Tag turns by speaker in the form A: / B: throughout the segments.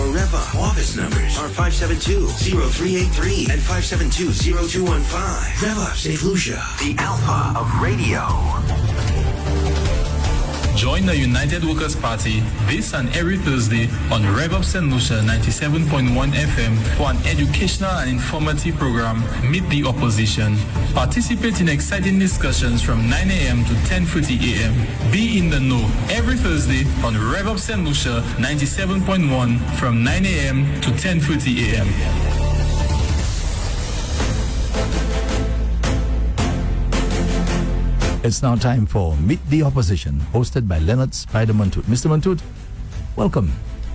A: Our Rev Up office numbers are 572-0383 and 572-0215. Rev Up St. Lucia, the alpha of radio.
B: Join the United Workers' Party this and every Thursday on Rev Up St. Lucia 97.1 FM for an educational and informative program, Meet the Opposition. Participate in exciting discussions from 9 a.m. to 10:30 a.m. Be in the know every Thursday on Rev Up St. Lucia 97.1 from 9 a.m. to 10:30 a.m.
C: It's now time for Meet the Opposition, hosted by Lenard Spider Montoute. Mr. Montoute, welcome.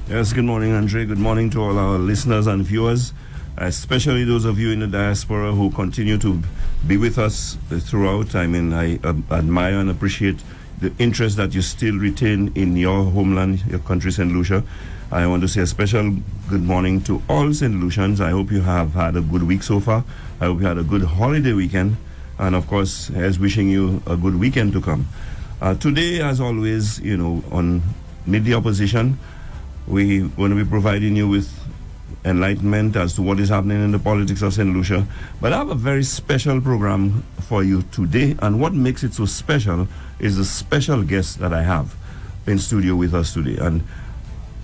D: Yes, good morning, Andre. Good morning to all our listeners and viewers, especially those of you in the diaspora who continue to be with us throughout. I mean, I admire and appreciate the interest that you still retain in your homeland, your country, St. Lucia. I want to say a special good morning to all St. Lucians. I hope you have had a good week so far. I hope you had a good holiday weekend. And of course, as wishing you a good weekend to come. Today, as always, on Meet the Opposition, we're going to be providing you with enlightenment as to what is happening in the politics of St. Lucia. But I have a very special program for you today, and what makes it so special is the special guest that I have in studio with us today. And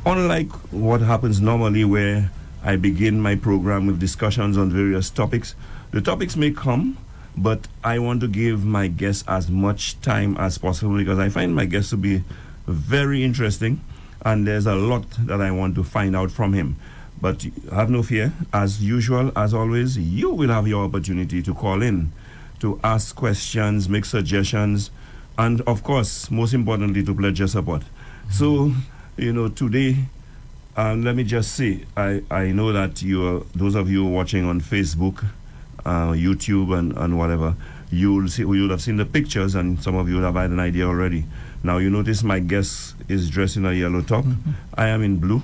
D: unlike what happens normally where I begin my program with discussions on various topics, the topics may come, but I want to give my guest as much time as possible because I find my guest to be very interesting and there's a lot that I want to find out from him. But have no fear. As usual, as always, you will have your opportunity to call in, to ask questions, make suggestions, and of course, most importantly, to pledge your support. So, today, let me just say, I know that those of you watching on Facebook, YouTube and whatever, you'll have seen the pictures and some of you will have had an idea already. Now you notice my guest is dressed in a yellow top. I am in blue.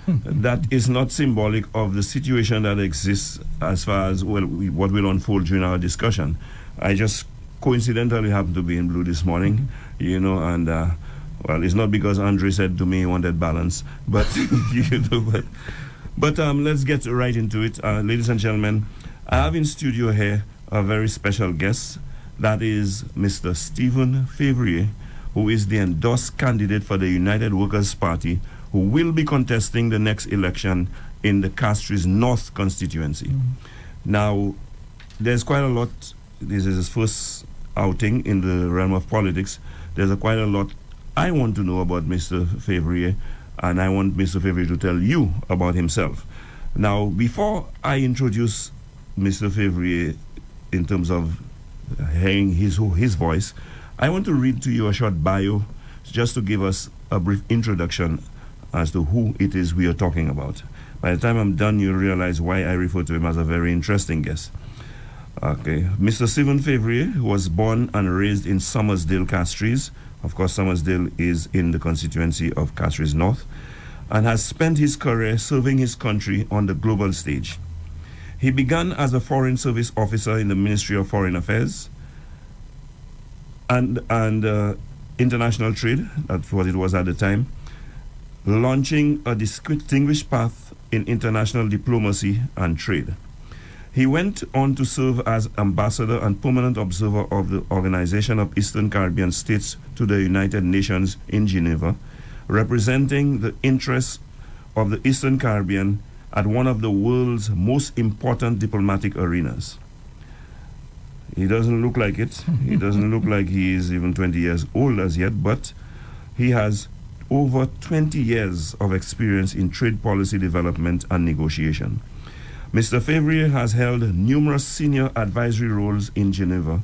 D: That is not symbolic of the situation that exists as far as what will unfold during our discussion. I just coincidentally happened to be in blue this morning, and well, it's not because Andre said to me he wanted balance, but but let's get right into it. Ladies and gentlemen, I have in studio here a very special guest. That is Mr. Stephen Fevrier, who is the endorsed candidate for the United Workers' Party, who will be contesting the next election in the Castries North constituency. Now, there's quite a lot. This is his first outing in the realm of politics. There's quite a lot I want to know about Mr. Fevrier, and I want Mr. Fevrier to tell you about himself. Now, before I introduce Mr. Fevrier in terms of hearing his voice, I want to read to you a short bio just to give us a brief introduction as to who it is we are talking about. By the time I'm done, you'll realize why I refer to him as a very interesting guest. Okay, Mr. Stephen Fevrier was born and raised in Summersdale, Castries. Of course, Summersdale is in the constituency of Castries North, and has spent his career serving his country on the global stage. He began as a Foreign Service officer in the Ministry of Foreign Affairs and International Trade, that's what it was at the time, launching a distinguished path in international diplomacy and trade. He went on to serve as ambassador and permanent observer of the Organization of Eastern Caribbean States to the United Nations in Geneva, representing the interests of the Eastern Caribbean at one of the world's most important diplomatic arenas. He doesn't look like it. He doesn't look like he is even 20 years old as yet, but he has over 20 years of experience in trade policy development and negotiation. Mr. Fevrier has held numerous senior advisory roles in Geneva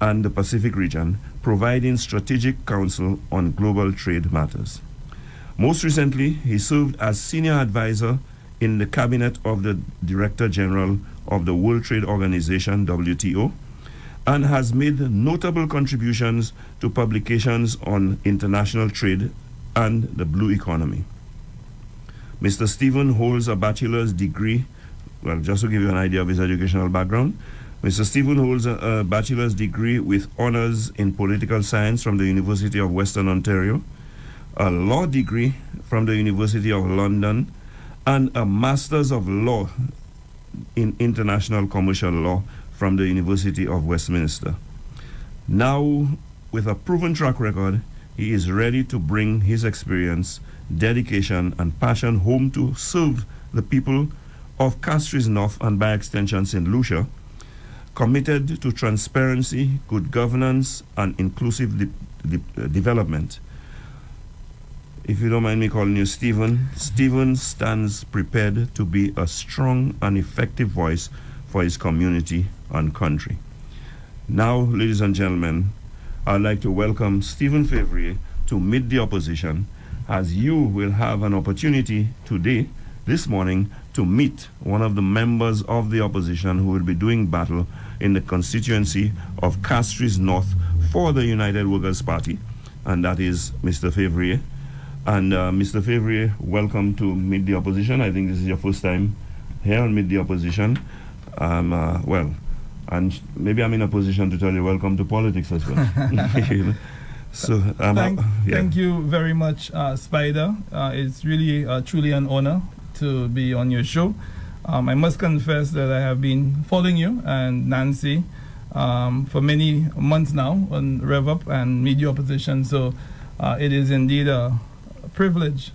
D: and the Pacific region, providing strategic counsel on global trade matters. Most recently, he served as senior advisor in the cabinet of the Director General of the World Trade Organization, WTO, and has made notable contributions to publications on international trade and the blue economy. Mr. Stephen holds a bachelor's degree. Well, just to give you an idea of his educational background, Mr. Stephen holds a bachelor's degree with honors in political science from the University of Western Ontario, a law degree from the University of London, and a Master's of Law in International Commercial Law from the University of Westminster. Now, with a proven track record, he is ready to bring his experience, dedication, and passion home to serve the people of Castries North and by extension St. Lucia, committed to transparency, good governance, and inclusive development. If you don't mind me calling you Stephen, Stephen stands prepared to be a strong and effective voice for his community and country. Now, ladies and gentlemen, I'd like to welcome Stephen Fevrier to Meet the Opposition, as you will have an opportunity today, this morning, to meet one of the members of the opposition who will be doing battle in the constituency of Castries North for the United Workers' Party, and that is Mr. Fevrier. And Mr. Fevrier, welcome to Meet the Opposition. I think this is your first time here on Meet the Opposition. And maybe I'm in a position to tell you welcome to politics as well. So,
E: thank you very much, Spider. It's really truly an honor to be on your show. I must confess that I have been following you and Nancy for many months now on Rev Up and Meet the Opposition. So it is indeed a privilege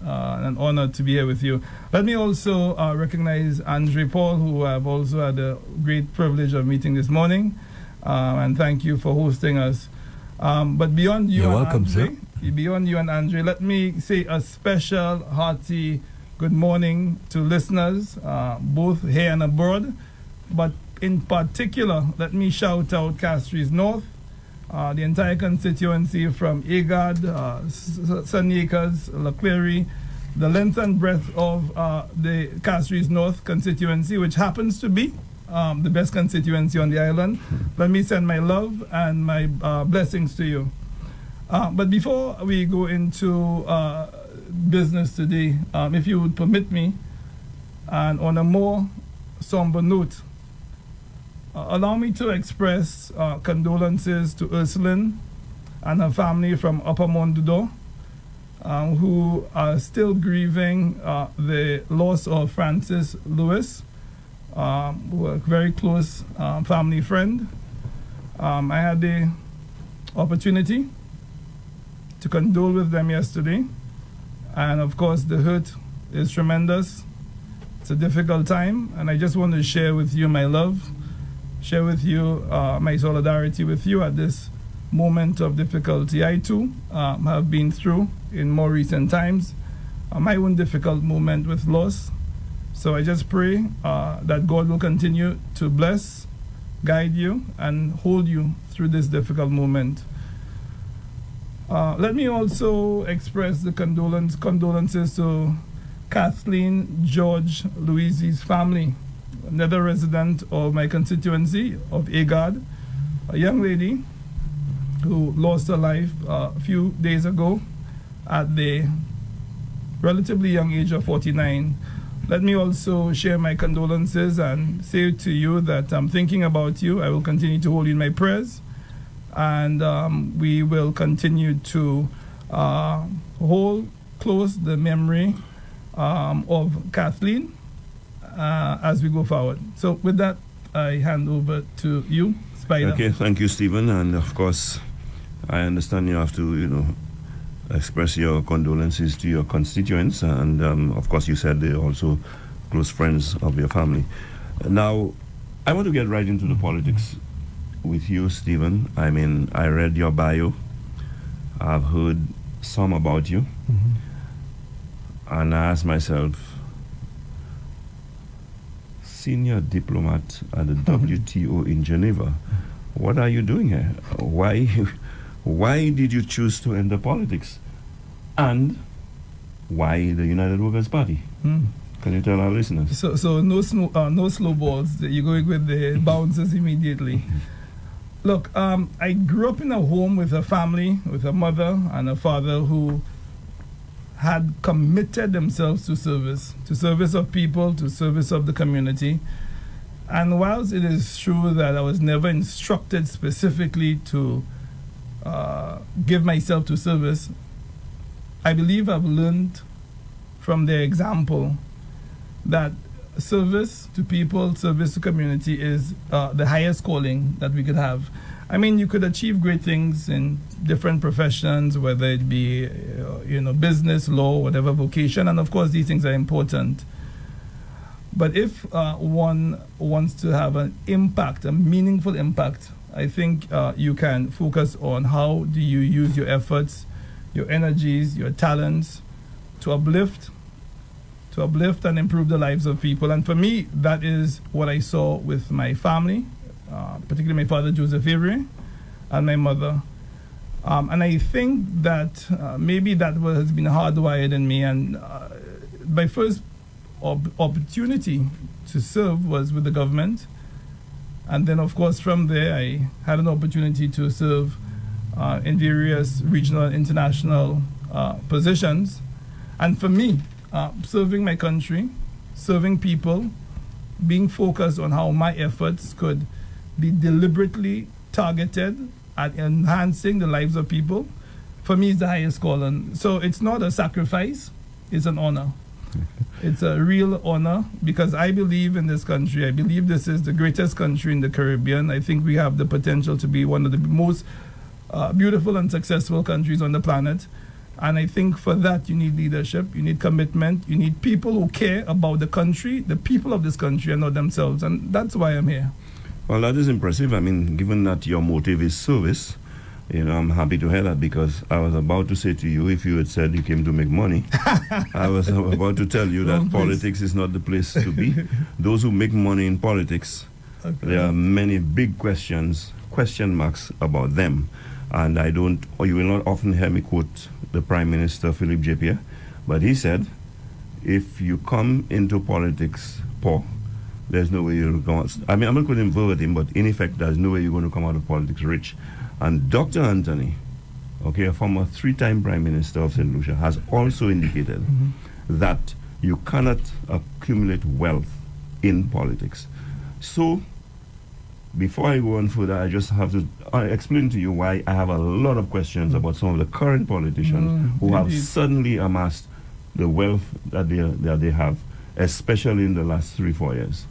E: and an honor to be here with you. Let me also recognize Andre Paul, who I've also had the great privilege of meeting this morning, and thank you for hosting us. But beyond you,
C: you're welcome,
E: Andre,
C: sir.
E: Beyond you and Andre, let me say a special, hearty good morning to listeners, both here and abroad. But in particular, let me shout out Castries North, the entire constituency from Agard, Sunny Acres, Laclery, the length and breadth of the Castries North constituency, which happens to be the best constituency on the island. Let me send my love and my blessings to you. But before we go into business today, if you would permit me, and on a more somber note, allow me to express condolences to Ursuline and her family from Upper Mondoudor, who are still grieving the loss of Francis Lewis, who a very close family friend. I had the opportunity to condole with them yesterday, and of course the hurt is tremendous. It's a difficult time, and I just want to share with you my love, share with you my solidarity with you at this moment of difficulty. I too have been through in more recent times my own difficult moment with loss. So I just pray that God will continue to bless, guide you, and hold you through this difficult moment. Let me also express the condolences to Kathleen George Louise's family, another resident of my constituency of Agard, a young lady who lost her life a few days ago at the relatively young age of 49. Let me also share my condolences and say to you that I'm thinking about you. I will continue to hold you in my prayers, and we will continue to hold close the memory of Kathleen as we go forward. So with that, I hand over to you, Spider.
D: Okay, thank you, Stephen. And of course, I understand you have to, express your condolences to your constituents. And of course, you said they're also close friends of your family. Now, I want to get right into the politics with you, Stephen. I mean, I read your bio. I've heard some about you. And I asked myself, senior diplomat at the WTO in Geneva, what are you doing here? Why did you choose to enter politics? And why the United Workers' Party? Can you tell our listeners?
E: So no slow balls. You're going with the bounces immediately. Look, I grew up in a home with a family, with a mother and a father who had committed themselves to service of people, to service of the community. And whilst it is true that I was never instructed specifically to give myself to service, I believe I've learned from their example that service to people, service to community is the highest calling that we could have. I mean, you could achieve great things in different professions, whether it be, business, law, whatever vocation, and of course these things are important. But if one wants to have an impact, a meaningful impact, I think you can focus on how do you use your efforts, your energies, your talents to uplift and improve the lives of people. And for me, that is what I saw with my family, particularly my father, Joseph Fevrier, and my mother. And I think that maybe that has been hardwired in me. And my first opportunity to serve was with the government. And then, of course, from there, I had an opportunity to serve in various regional and international positions. And for me, serving my country, serving people, being focused on how my efforts could be deliberately targeted at enhancing the lives of people, for me is the highest calling. So it's not a sacrifice, it's an honor. It's a real honor because I believe in this country. I believe this is the greatest country in the Caribbean. I think we have the potential to be one of the most beautiful and successful countries on the planet. And I think for that, you need leadership, you need commitment, you need people who care about the country, the people of this country, and not themselves. And that's why I'm here.
D: Well, that is impressive. I mean, given that your motive is service, I'm happy to hear that because I was about to say to you, if you had said you came to make money, I was about to tell you that politics is not the place to be. Those who make money in politics, there are many big question marks about them. And you will not often hear me quote the Prime Minister, Philip J. Pierre, but he said, if you come into politics poor, there's no way you're going to, I'm not quoting him verbatim, but in effect, there's no way you're going to come out of politics rich. And Dr. Anthony, a former 3-time Prime Minister of St. Lucia, has also indicated that you cannot accumulate wealth in politics. So, before I go on further, I just have to explain to you why I have a lot of questions about some of the current politicians who have suddenly amassed the wealth that they have, especially in the last 3-4 years.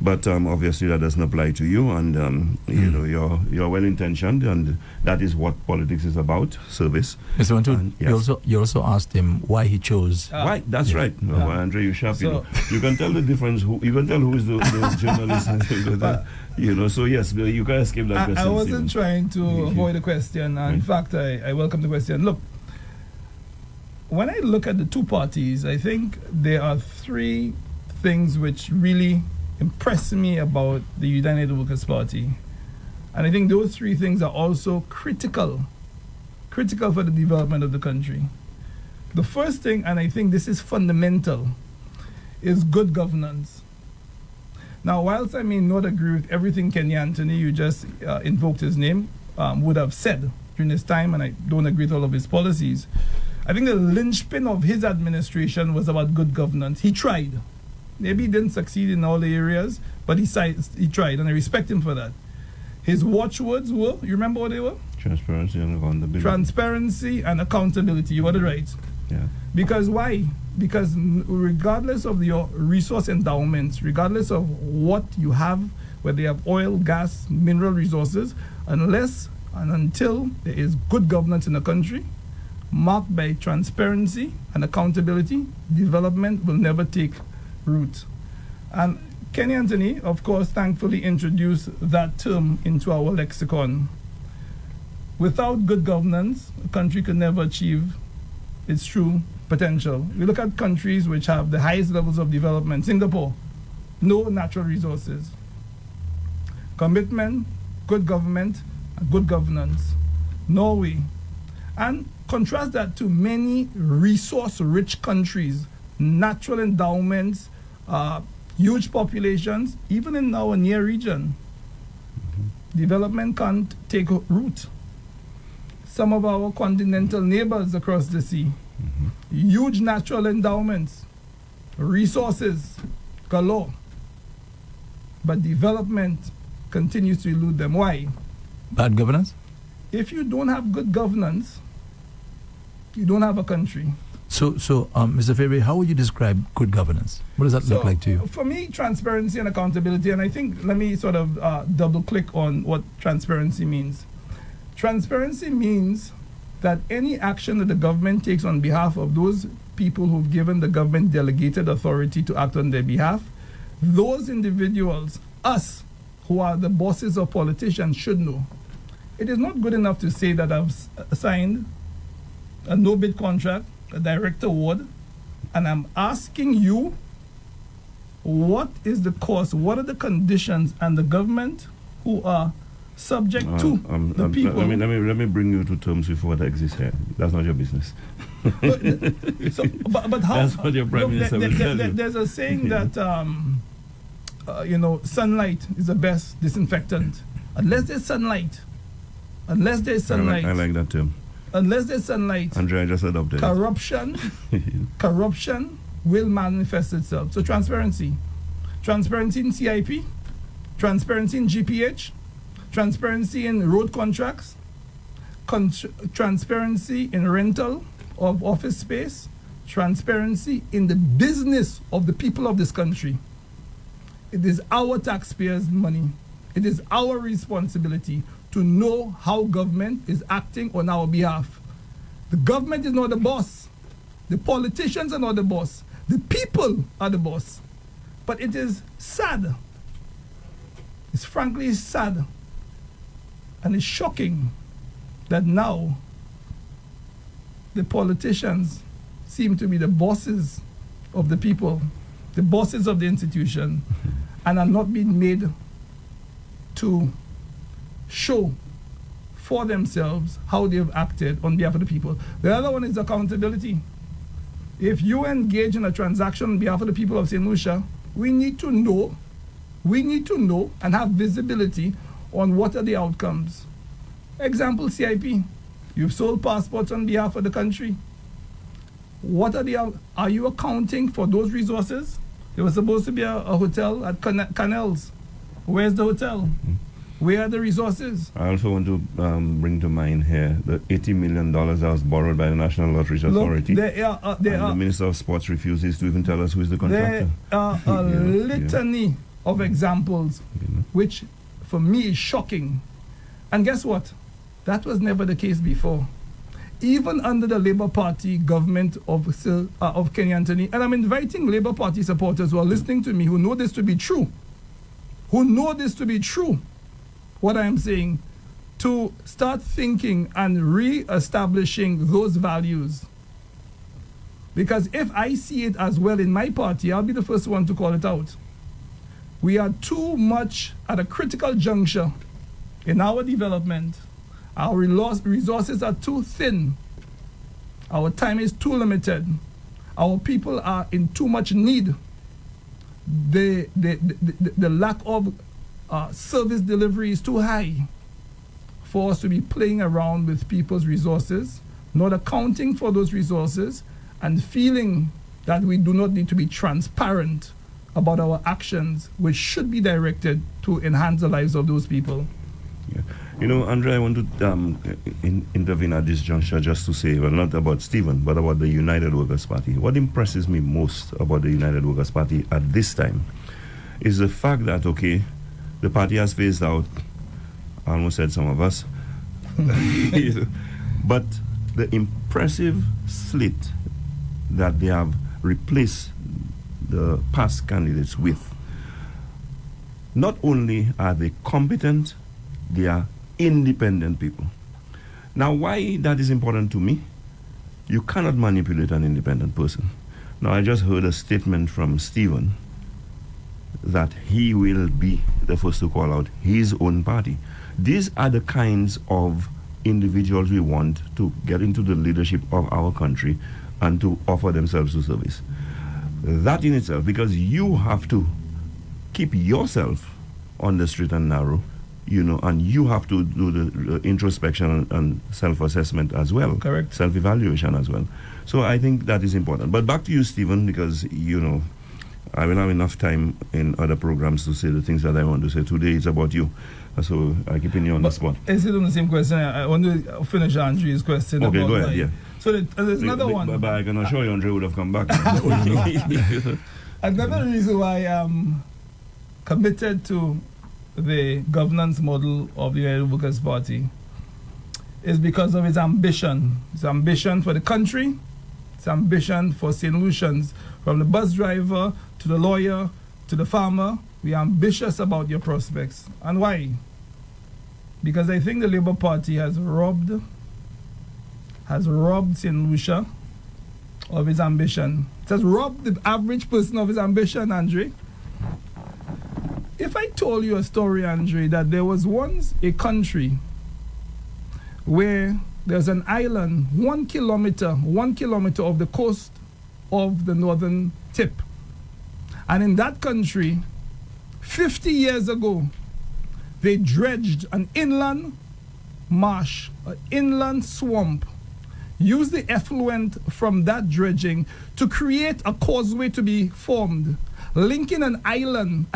D: But obviously that doesn't apply to you, and you're well-intentioned, and that is what politics is about, service.
C: Mr. Montoute, yes. you also asked him why he chose.
D: Why? That's right. Andre, you're sharp. So, you can tell the difference. You can tell who is the journalist. So yes, you can't escape that question.
E: I wasn't trying to avoid the question. In fact, I welcome the question. Look, when I look at the two parties, I think there are 3 things which really impress me about the United Workers' Party. And I think those 3 things are also critical for the development of the country. The first thing, and I think this is fundamental, is good governance. Now, whilst I may not agree with everything Kenny Anthony, you just invoked his name, would have said during his time, and I don't agree with all of his policies, I think the linchpin of his administration was about good governance. He tried. Maybe he didn't succeed in all the areas, but he tried, and I respect him for that. His watchwords were, you remember what they were?
D: Transparency and accountability.
E: Transparency and accountability. You got it right.
D: Yeah.
E: Because why? Because regardless of your resource endowments, regardless of what you have, whether you have oil, gas, mineral resources, unless and until there is good governance in the country, marked by transparency and accountability, development will never take root. And Kenny Anthony, of course, thankfully introduced that term into our lexicon. Without good governance, a country could never achieve its true potential. We look at countries which have the highest levels of development. Singapore, no natural resources. Commitment, good government, and good governance. Norway. And contrast that to many resource-rich countries, natural endowments, huge populations, even in our near region. Development can't take root. Some of our continental neighbors across the sea, huge natural endowments, resources galore, but development continues to elude them. Why?
C: Bad governance?
E: If you don't have good governance, you don't have a country.
C: So, Mr. Fevrier, how would you describe good governance? What does that look like to you?
E: For me, transparency and accountability, and I think let me sort of double click on what transparency means. Transparency means that any action that the government takes on behalf of those people who've given the government delegated authority to act on their behalf, those individuals, us, who are the bosses of politicians, should know. It is not good enough to say that I've signed a no-bid contract, a direct award, and I'm asking you, what is the cost, what are the conditions, and the government who are subject to the people.
D: Let me bring you to terms with what exists here. That's not your business.
E: but how? That's what your prime minister will tell you. There's a saying that sunlight is the best disinfectant. Unless there's sunlight. I like
D: that term.
E: Unless there's sunlight.
D: Andre, I just adopted
E: corruption will manifest itself. So transparency in CIP, transparency in GPH, transparency in road contracts, transparency in rental of office space, transparency in the business of the people of this country. It is our taxpayers' money. It is our responsibility to know how government is acting on our behalf. The government is not the boss. The politicians are not the boss. The people are the boss. But it is sad. It's frankly sad. And it's shocking that now the politicians seem to be the bosses of the people, the bosses of the institution, and are not being made to show for themselves how they have acted on behalf of the people. The other one is accountability. If you engage in a transaction on behalf of the people of St. Lucia, we need to know and have visibility on what are the outcomes. Example, CIP. You've sold passports on behalf of the country. Are you accounting for those resources? There was supposed to be a hotel at Canals. Where's the hotel? Where are the resources?
D: I also want to bring to mind here the $80 million that was borrowed by the National Lotteries Authority. The Minister of Sports refuses to even tell us who is the contractor.
E: There are a litany of examples, which for me is shocking. And guess what? That was never the case before. Even under the Labour Party government of Kenny Anthony, and I'm inviting Labour Party supporters who are listening to me, who know this to be true, what I am saying, to start thinking and re-establishing those values. Because if I see it as well in my party, I'll be the first one to call it out. We are too much at a critical juncture in our development. Our resources are too thin. Our time is too limited. Our people are in too much need. The lack of service delivery is too high for us to be playing around with people's resources, not accounting for those resources, and feeling that we do not need to be transparent about our actions, which should be directed to enhance the lives of those people.
D: Yeah. Andre, I want to intervene at this juncture just to say, well, not about Stephen, but about the United Workers' Party. What impresses me most about the United Workers' Party at this time is the fact that, okay, the party has phased out, I almost said some of us, but the impressive slate that they have replaced the past candidates with, not only are they competent, they are independent people. Now, why that is important to me? You cannot manipulate an independent person. Now, I just heard a statement from Stephen that he will be the first to call out his own party. These are the kinds of individuals we want to get into the leadership of our country and to offer themselves to service. That in itself, because you have to keep yourself on the straight and narrow, and you have to do the introspection and self-assessment as well.
E: Correct.
D: Self-evaluation as well. So I think that is important. But back to you, Stephen, because, I will have enough time in other programs to say the things that I want to say. Today it's about you. So I'm keeping you on the spot.
E: Is it on the same question? I want to finish Andre's question.
D: Okay,
E: about
D: go ahead, yeah.
E: So there's another one.
D: But I can assure you Andre would have come back.
E: Another reason why I'm committed to the governance model of the United Workers' Party is because of its ambition. Its ambition for the country, its ambition for St. Lucians, from the bus driver to the lawyer to the farmer. We are ambitious about your prospects. And why? Because I think the Labour Party has robbed St. Lucia of his ambition. It has robbed the average person of his ambition, Andre. If I told you a story, Andre, that there was once a country where there's an island 1 kilometer of the coast of the northern tip. And in that country, 50 years ago, they dredged an inland marsh, an inland swamp, used the effluent from that dredging to create a causeway to be formed, linking an island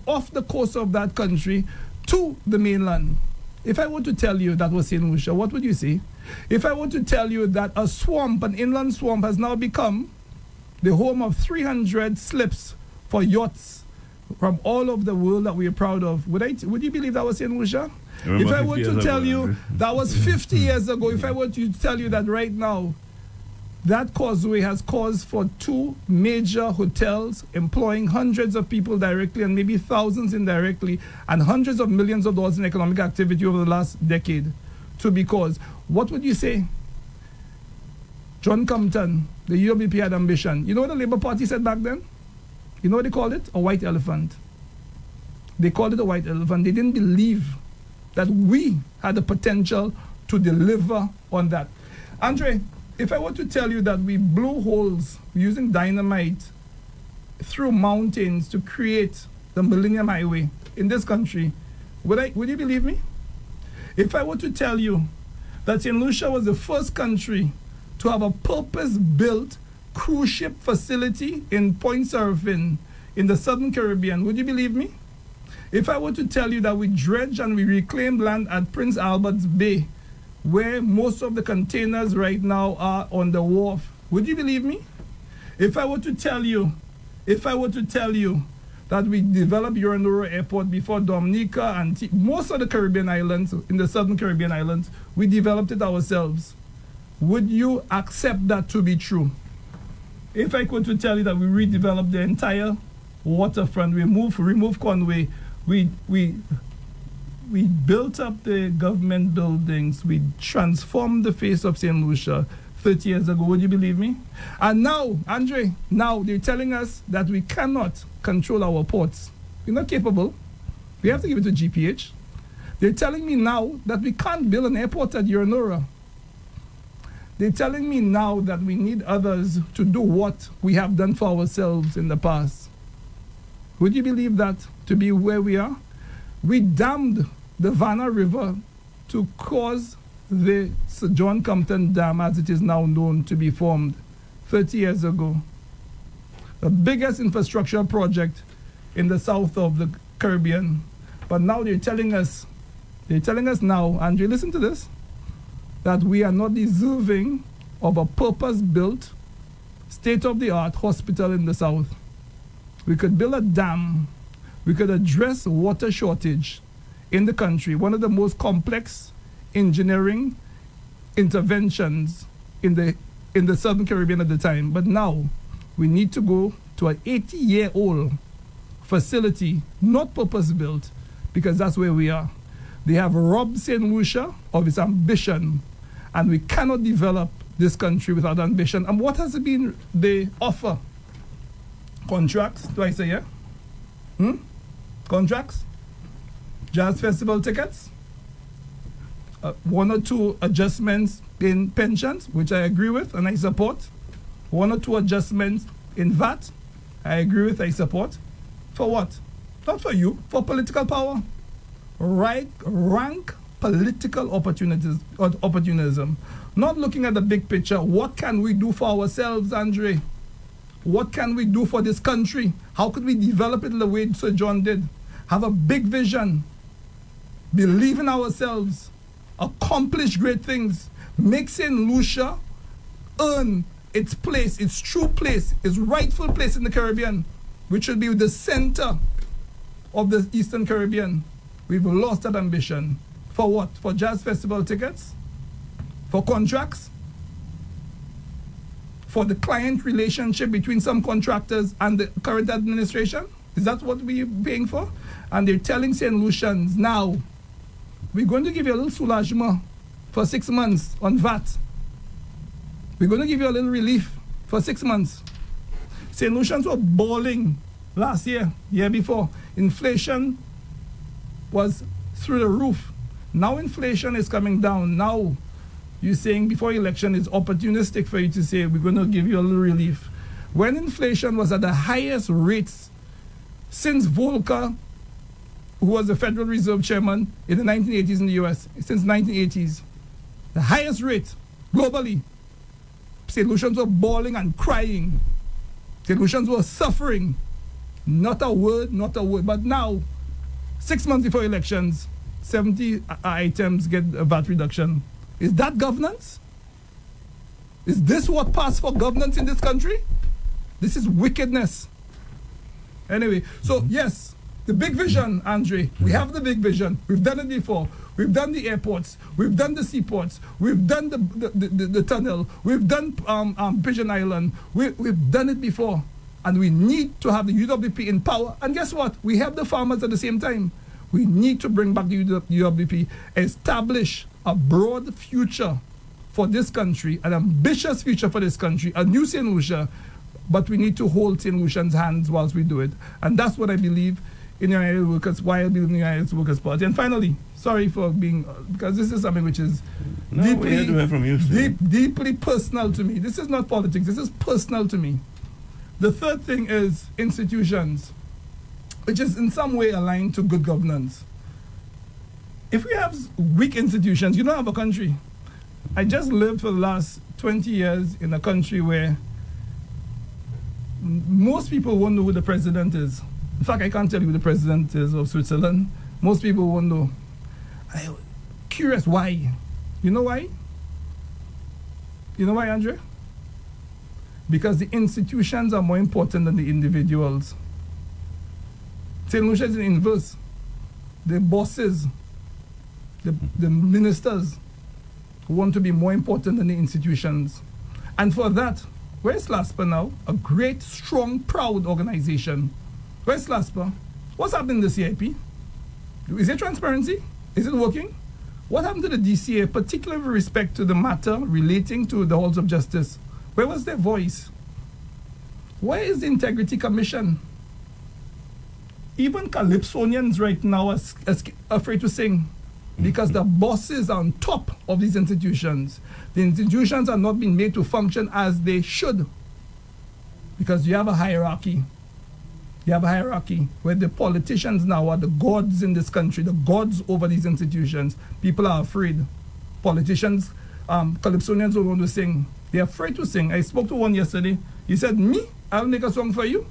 E: off the coast of that country to the mainland. If I were to tell you that was St. Lucia, what would you say? If I were to tell you that a swamp, an inland swamp, has now become the home of 300 slips for yachts from all over the world that we are proud of, would you believe that was St. Lucia? If I were to tell you that was 50 years ago, if I were to tell you that right now, that causeway has caused for 2 major hotels employing hundreds of people directly and maybe thousands indirectly and hundreds of millions of dollars in economic activity over the last decade to be caused, what would you say? John Compton, the UWP had ambition. You know what the Labour Party said back then? You know what they called it? A white elephant. They called it a white elephant. They didn't believe that we had the potential to deliver on that. Andre, if I were to tell you that we blew holes using dynamite through mountains to create the Millennium Highway in this country, would you believe me? If I were to tell you that St. Lucia was the first country to have a purpose-built cruise ship facility in Point Serafin in the Southern Caribbean, would you believe me? If I were to tell you that we dredged and we reclaimed land at Prince Albert's Bay, where most of the containers right now are on the wharf, would you believe me? If I were to tell you that we developed Uranora Airport before Dominica and most of the Caribbean islands, in the Southern Caribbean islands, we developed it ourselves, would you accept that to be true? If I could to tell you that we redeveloped the entire waterfront, we removed Conway, we built up the government buildings, we transformed the face of St. Lucia 30 years ago, would you believe me? And now, Andre, they're telling us that we cannot control our ports. We're not capable. We have to give it to GPH. They're telling me now that we can't build an airport at Uranora. They're telling me now that we need others to do what we have done for ourselves in the past. Would you believe that to be where we are? We dammed the Vanna River to cause the Sir John Compton Dam, as it is now known, to be formed 30 years ago. The biggest infrastructure project in the south of the Caribbean. But now they're telling us now, Andre, listen to this, that we are not deserving of a purpose-built, state-of-the-art hospital in the south. We could build a dam. We could address water shortage in the country, one of the most complex engineering interventions in the Southern Caribbean at the time. But now we need to go to an 80-year-old facility, not purpose-built, because that's where we are. They have robbed St. Lucia of its ambition, and we cannot develop this country without ambition. And what has been the offer? Contracts, do I say yeah? Contracts? Jazz festival tickets? 1 or 2 adjustments in pensions, which I agree with and I support. 1 or 2 adjustments in VAT, I agree with, I support. For what? Not for you, for political power. Rank political opportunism. Not looking at the big picture. What can we do for ourselves, Andre? What can we do for this country? How could we develop it the way Sir John did? Have a big vision, believe in ourselves, accomplish great things, make St. Lucia earn its place, its true place, its rightful place in the Caribbean, which should be the center of the Eastern Caribbean. We've lost that ambition. For what? For jazz festival tickets? For contracts? For the client relationship between some contractors and the current administration? Is that what we're paying for? And they're telling St. Lucians, now, we're going to give you a little soulagement for 6 months on VAT. We're going to give you a little relief for 6 months. St. Lucians were bawling last year before. Inflation was through the roof. Now inflation is coming down. Now you're saying before election it's opportunistic for you to say we're going to give you a little relief. When inflation was at the highest rates since Volcker, who was the Federal Reserve Chairman in the 1980s in the US, since 1980s, the highest rate globally. St. Lucians were bawling and crying. St. Lucians were suffering. Not a word, not a word. But now, 6 months before elections, 70 items get a VAT reduction. Is that governance? Is this what passed for governance in this country? This is wickedness. Anyway, so yes, the big vision, Andre. We have the big vision. We've done it before. We've done the airports. We've done the seaports. We've done the tunnel. We've done Pigeon Island. We've done it before. And we need to have the UWP in power. And guess what? We have the farmers at the same time. We need to bring back the UWP, establish a broad future for this country, an ambitious future for this country, a new St. Lucia, but we need to hold St. Lucian's hands whilst we do it. And that's what I believe in the United Workers, why I believe in the United Workers Party. And finally, sorry for being, because this is something which is deeply personal to me. This is not politics, this is personal to me. The third thing is institutions, which is in some way aligned to good governance. If we have weak institutions, you don't have a country. I just lived for the last 20 years in a country where most people won't know who the president is. In fact, I can't tell you who the president is of Switzerland. Most people won't know. I'm curious why. You know why? You know why, Andre? Because the institutions are more important than the individuals. St. Lucia is the inverse. The bosses, the ministers want to be more important than the institutions. And for that, where's LASPA now? A great, strong, proud organization. Where's LASPA? What's happening in the CIP? Is there transparency? Is it working? What happened to the DCA, particularly with respect to the matter relating to the halls of justice? Where was their voice? Where is the Integrity Commission? Even Calypsonians right now are afraid to sing because the bosses are on top of these institutions. The institutions are not being made to function as they should because you have a hierarchy. You have a hierarchy where the politicians now are the gods in this country, the gods over these institutions. People are afraid. Politicians, Calypsonians don't want to sing. They're afraid to sing. I spoke to one yesterday. He said, me? I'll make a song for you.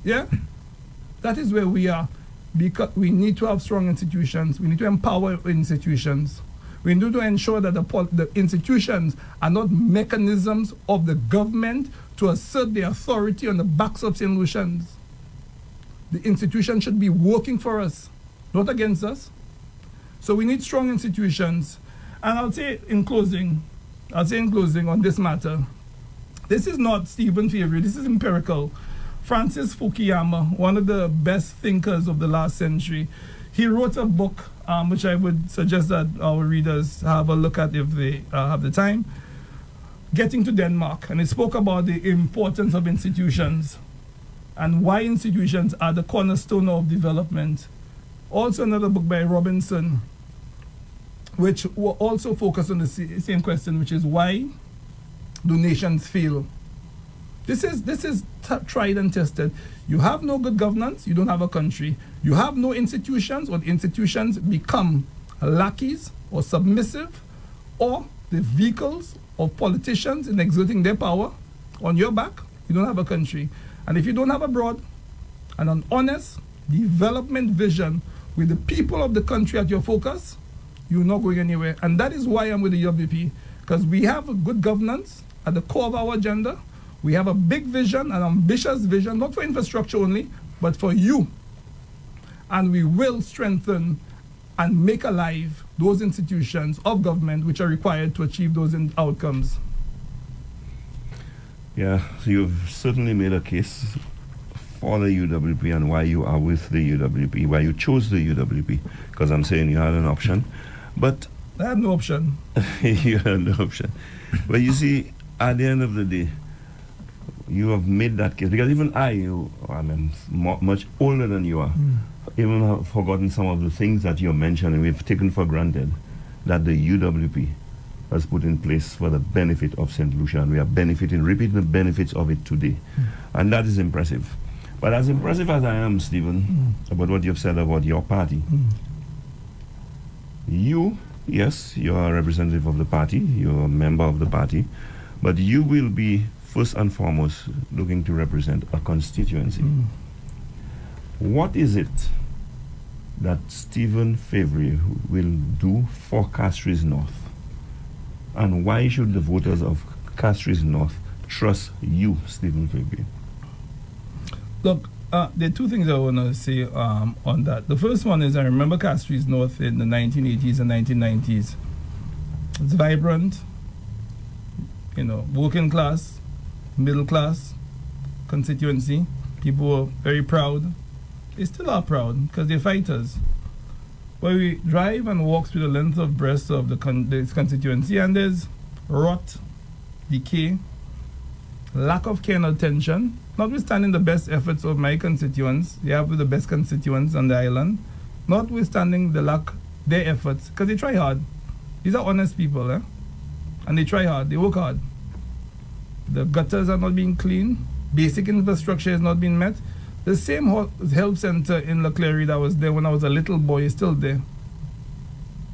E: Yeah? That is where we are. Because we need to have strong institutions. We need to empower institutions. We need to ensure that the institutions are not mechanisms of the government to assert their authority on the backs of St. Lucians. The institution should be working for us, not against us. So we need strong institutions. And I'll say in closing on this matter, this is not Stephen Fevrier, this is empirical. Francis Fukuyama, one of the best thinkers of the last century, he wrote a book which I would suggest that our readers have a look at if they have the time, Getting to Denmark. And it spoke about the importance of institutions and why institutions are the cornerstone of development. Also another book by Robinson, which will also focus on the same question, which is why do nations fail? This is tried and tested. You have no good governance, you don't have a country. You have no institutions, or the institutions become lackeys or submissive, or the vehicles of politicians in exerting their power. on your back, you don't have a country. And if you don't have a broad and an honest development vision with the people of the country at your focus, you're not going anywhere. And that is why I'm with the UWP, because we have a good governance at the core of our agenda. We have a big vision, an ambitious vision, not for infrastructure only, but for you. And we will strengthen and make alive those institutions of government which are required to achieve those outcomes.
D: Yeah, so you've certainly made a case for the UWP and why you are with the UWP, why you chose the UWP, because I'm saying you had an option. But
E: I had no option.
D: you had no option. But you see, at the end of the day, you have made that case. Because even I'm much older than you are, even have forgotten some of the things that you're mentioning. We've taken for granted that the UWP has put in place for the benefit of St. Lucia, and we are reaping the benefits of it today. And that is impressive. But as impressive as I am, Stephen, about what you've said about your party, you, yes, you're a representative of the party, you're a member of the party, but you will be first and foremost looking to represent a constituency. What is it that Stephen Fevrier will do for Castries North? And why should the voters of Castries North trust you, Stephen Fevrier?
E: Look, there are two things I want to say on that. The first one is I remember Castries North in the 1980s and 1990s. It's vibrant, working class, middle class constituency. People were very proud. They still are proud because they're fighters. But we drive and walk through the length of breadth of this constituency, and there's rot, decay, lack of care and attention, notwithstanding the best efforts of my constituents. They have the best constituents on the island, notwithstanding their efforts, because they try hard. These are honest people, and they try hard, they work hard. The gutters are not being cleaned, basic infrastructure is not being met. The same health center in Leclerc that was there when I was a little boy is still there.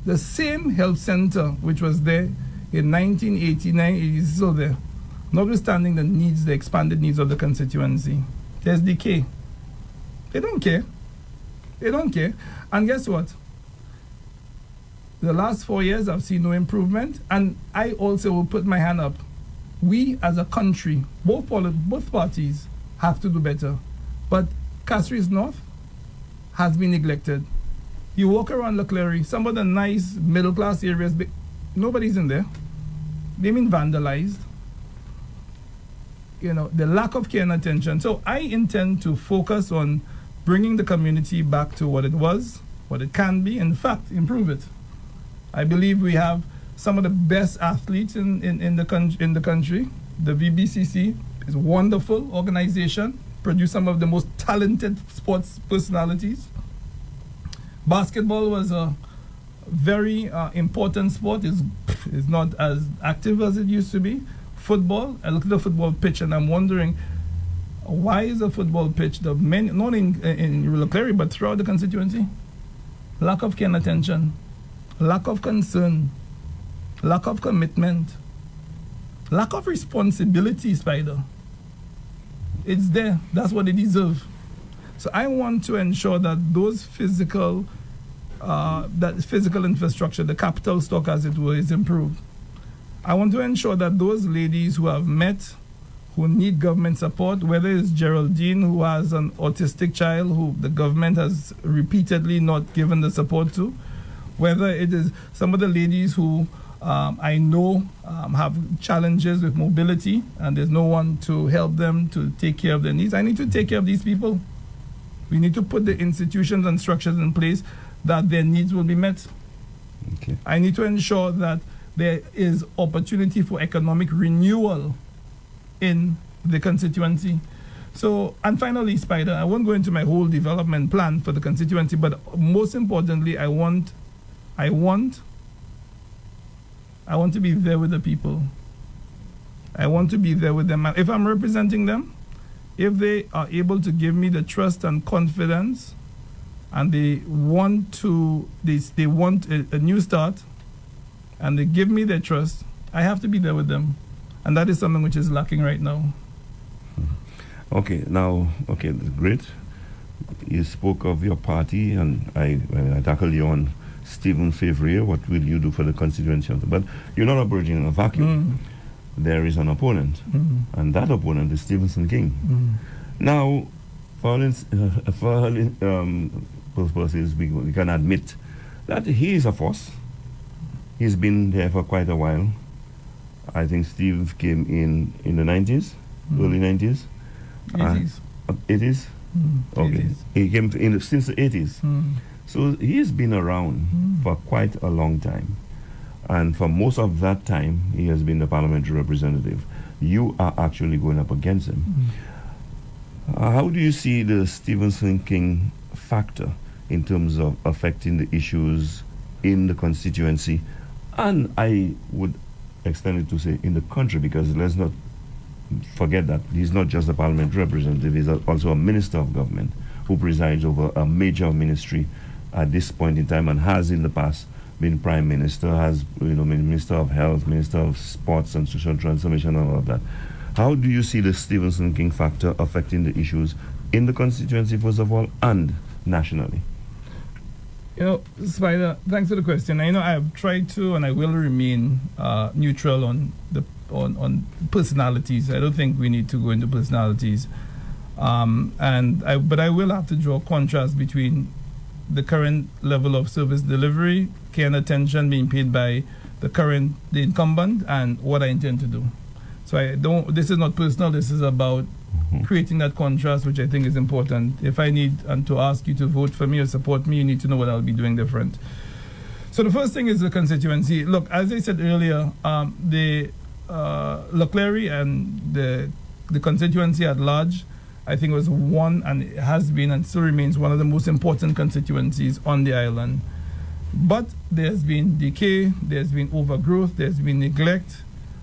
E: The same health center which was there in 1989 is still there, notwithstanding the expanded needs of the constituency. There's decay. They don't care. They don't care. And guess what? The last 4 years, I've seen no improvement, and I also will put my hand up. We as a country, both parties, have to do better. But Castries North has been neglected. You walk around Leclerc, some of the nice middle-class areas, nobody's in there. They've been vandalized. The lack of care and attention. So I intend to focus on bringing the community back to what it was, what it can be, in fact, improve it. I believe we have some of the best athletes in the country. The VBCC is a wonderful organization, produce some of the most talented sports personalities. Basketball was a very important sport. It's not as active as it used to be. Football, I look at the football pitch and I'm wondering, why is the football pitch, not in Leclerc, but throughout the constituency? Lack of care and attention, lack of concern, lack of commitment, lack of responsibility, Spider. It's there. That's what they deserve. So I want to ensure that those physical infrastructure, the capital stock as it were, is improved. I want to ensure that those ladies who have met, who need government support, whether it's Geraldine who has an autistic child who the government has repeatedly not given the support to, whether it is some of the ladies who I know have challenges with mobility and there's no one to help them to take care of their needs. I need to take care of these people. We need to put the institutions and structures in place that their needs will be met.
D: Okay.
E: I need to ensure that there is opportunity for economic renewal in the constituency. So, and finally, Spider, I won't go into my whole development plan for the constituency, but most importantly, I want to be there with the people. I want to be there with them. If I'm representing them, if they are able to give me the trust and confidence, and they want a new start, and they give me their trust, I have to be there with them. And that is something which is lacking right now.
D: Okay, great. You spoke of your party, and I tackle you on Stephen Fevrier. What will you do for the constituency? But you're not operating in a vacuum. There is an opponent, and that opponent is Stephenson King. Now, for purposes, we can admit that he is a force. He's been there for quite a while. I think Steve came in the 90s, early 90s.
E: 80s.
D: 80s? Okay.
E: 80s.
D: He came since the 80s. So he's been around for quite a long time. And for most of that time, he has been the parliamentary representative. You are actually going up against him. How do you see the Stephenson King factor in terms of affecting the issues in the constituency? And I would extend it to say in the country, because let's not forget that he's not just a parliamentary representative, he's also a minister of government who presides over a major ministry at this point in time, and has in the past been prime minister, has been minister of health, minister of sports and social transformation, and all of that. How do you see the Stephenson King factor affecting the issues in the constituency, first of all, and nationally?
E: Spider, thanks for the question. I have tried to, and I will remain neutral on personalities. I don't think we need to go into personalities. But I will have to draw a contrast between the current level of service delivery, care and attention being paid by the incumbent, and what I intend to do. So this is not personal, this is about creating that contrast, which I think is important. If I need to ask you to vote for me or support me, you need to know what I'll be doing different. So the first thing is the constituency. Look, as I said earlier, the Leclerc and the constituency at large, I think was one, and it has been and still remains one of the most important constituencies on the island. But there's been decay, there's been overgrowth, there's been neglect.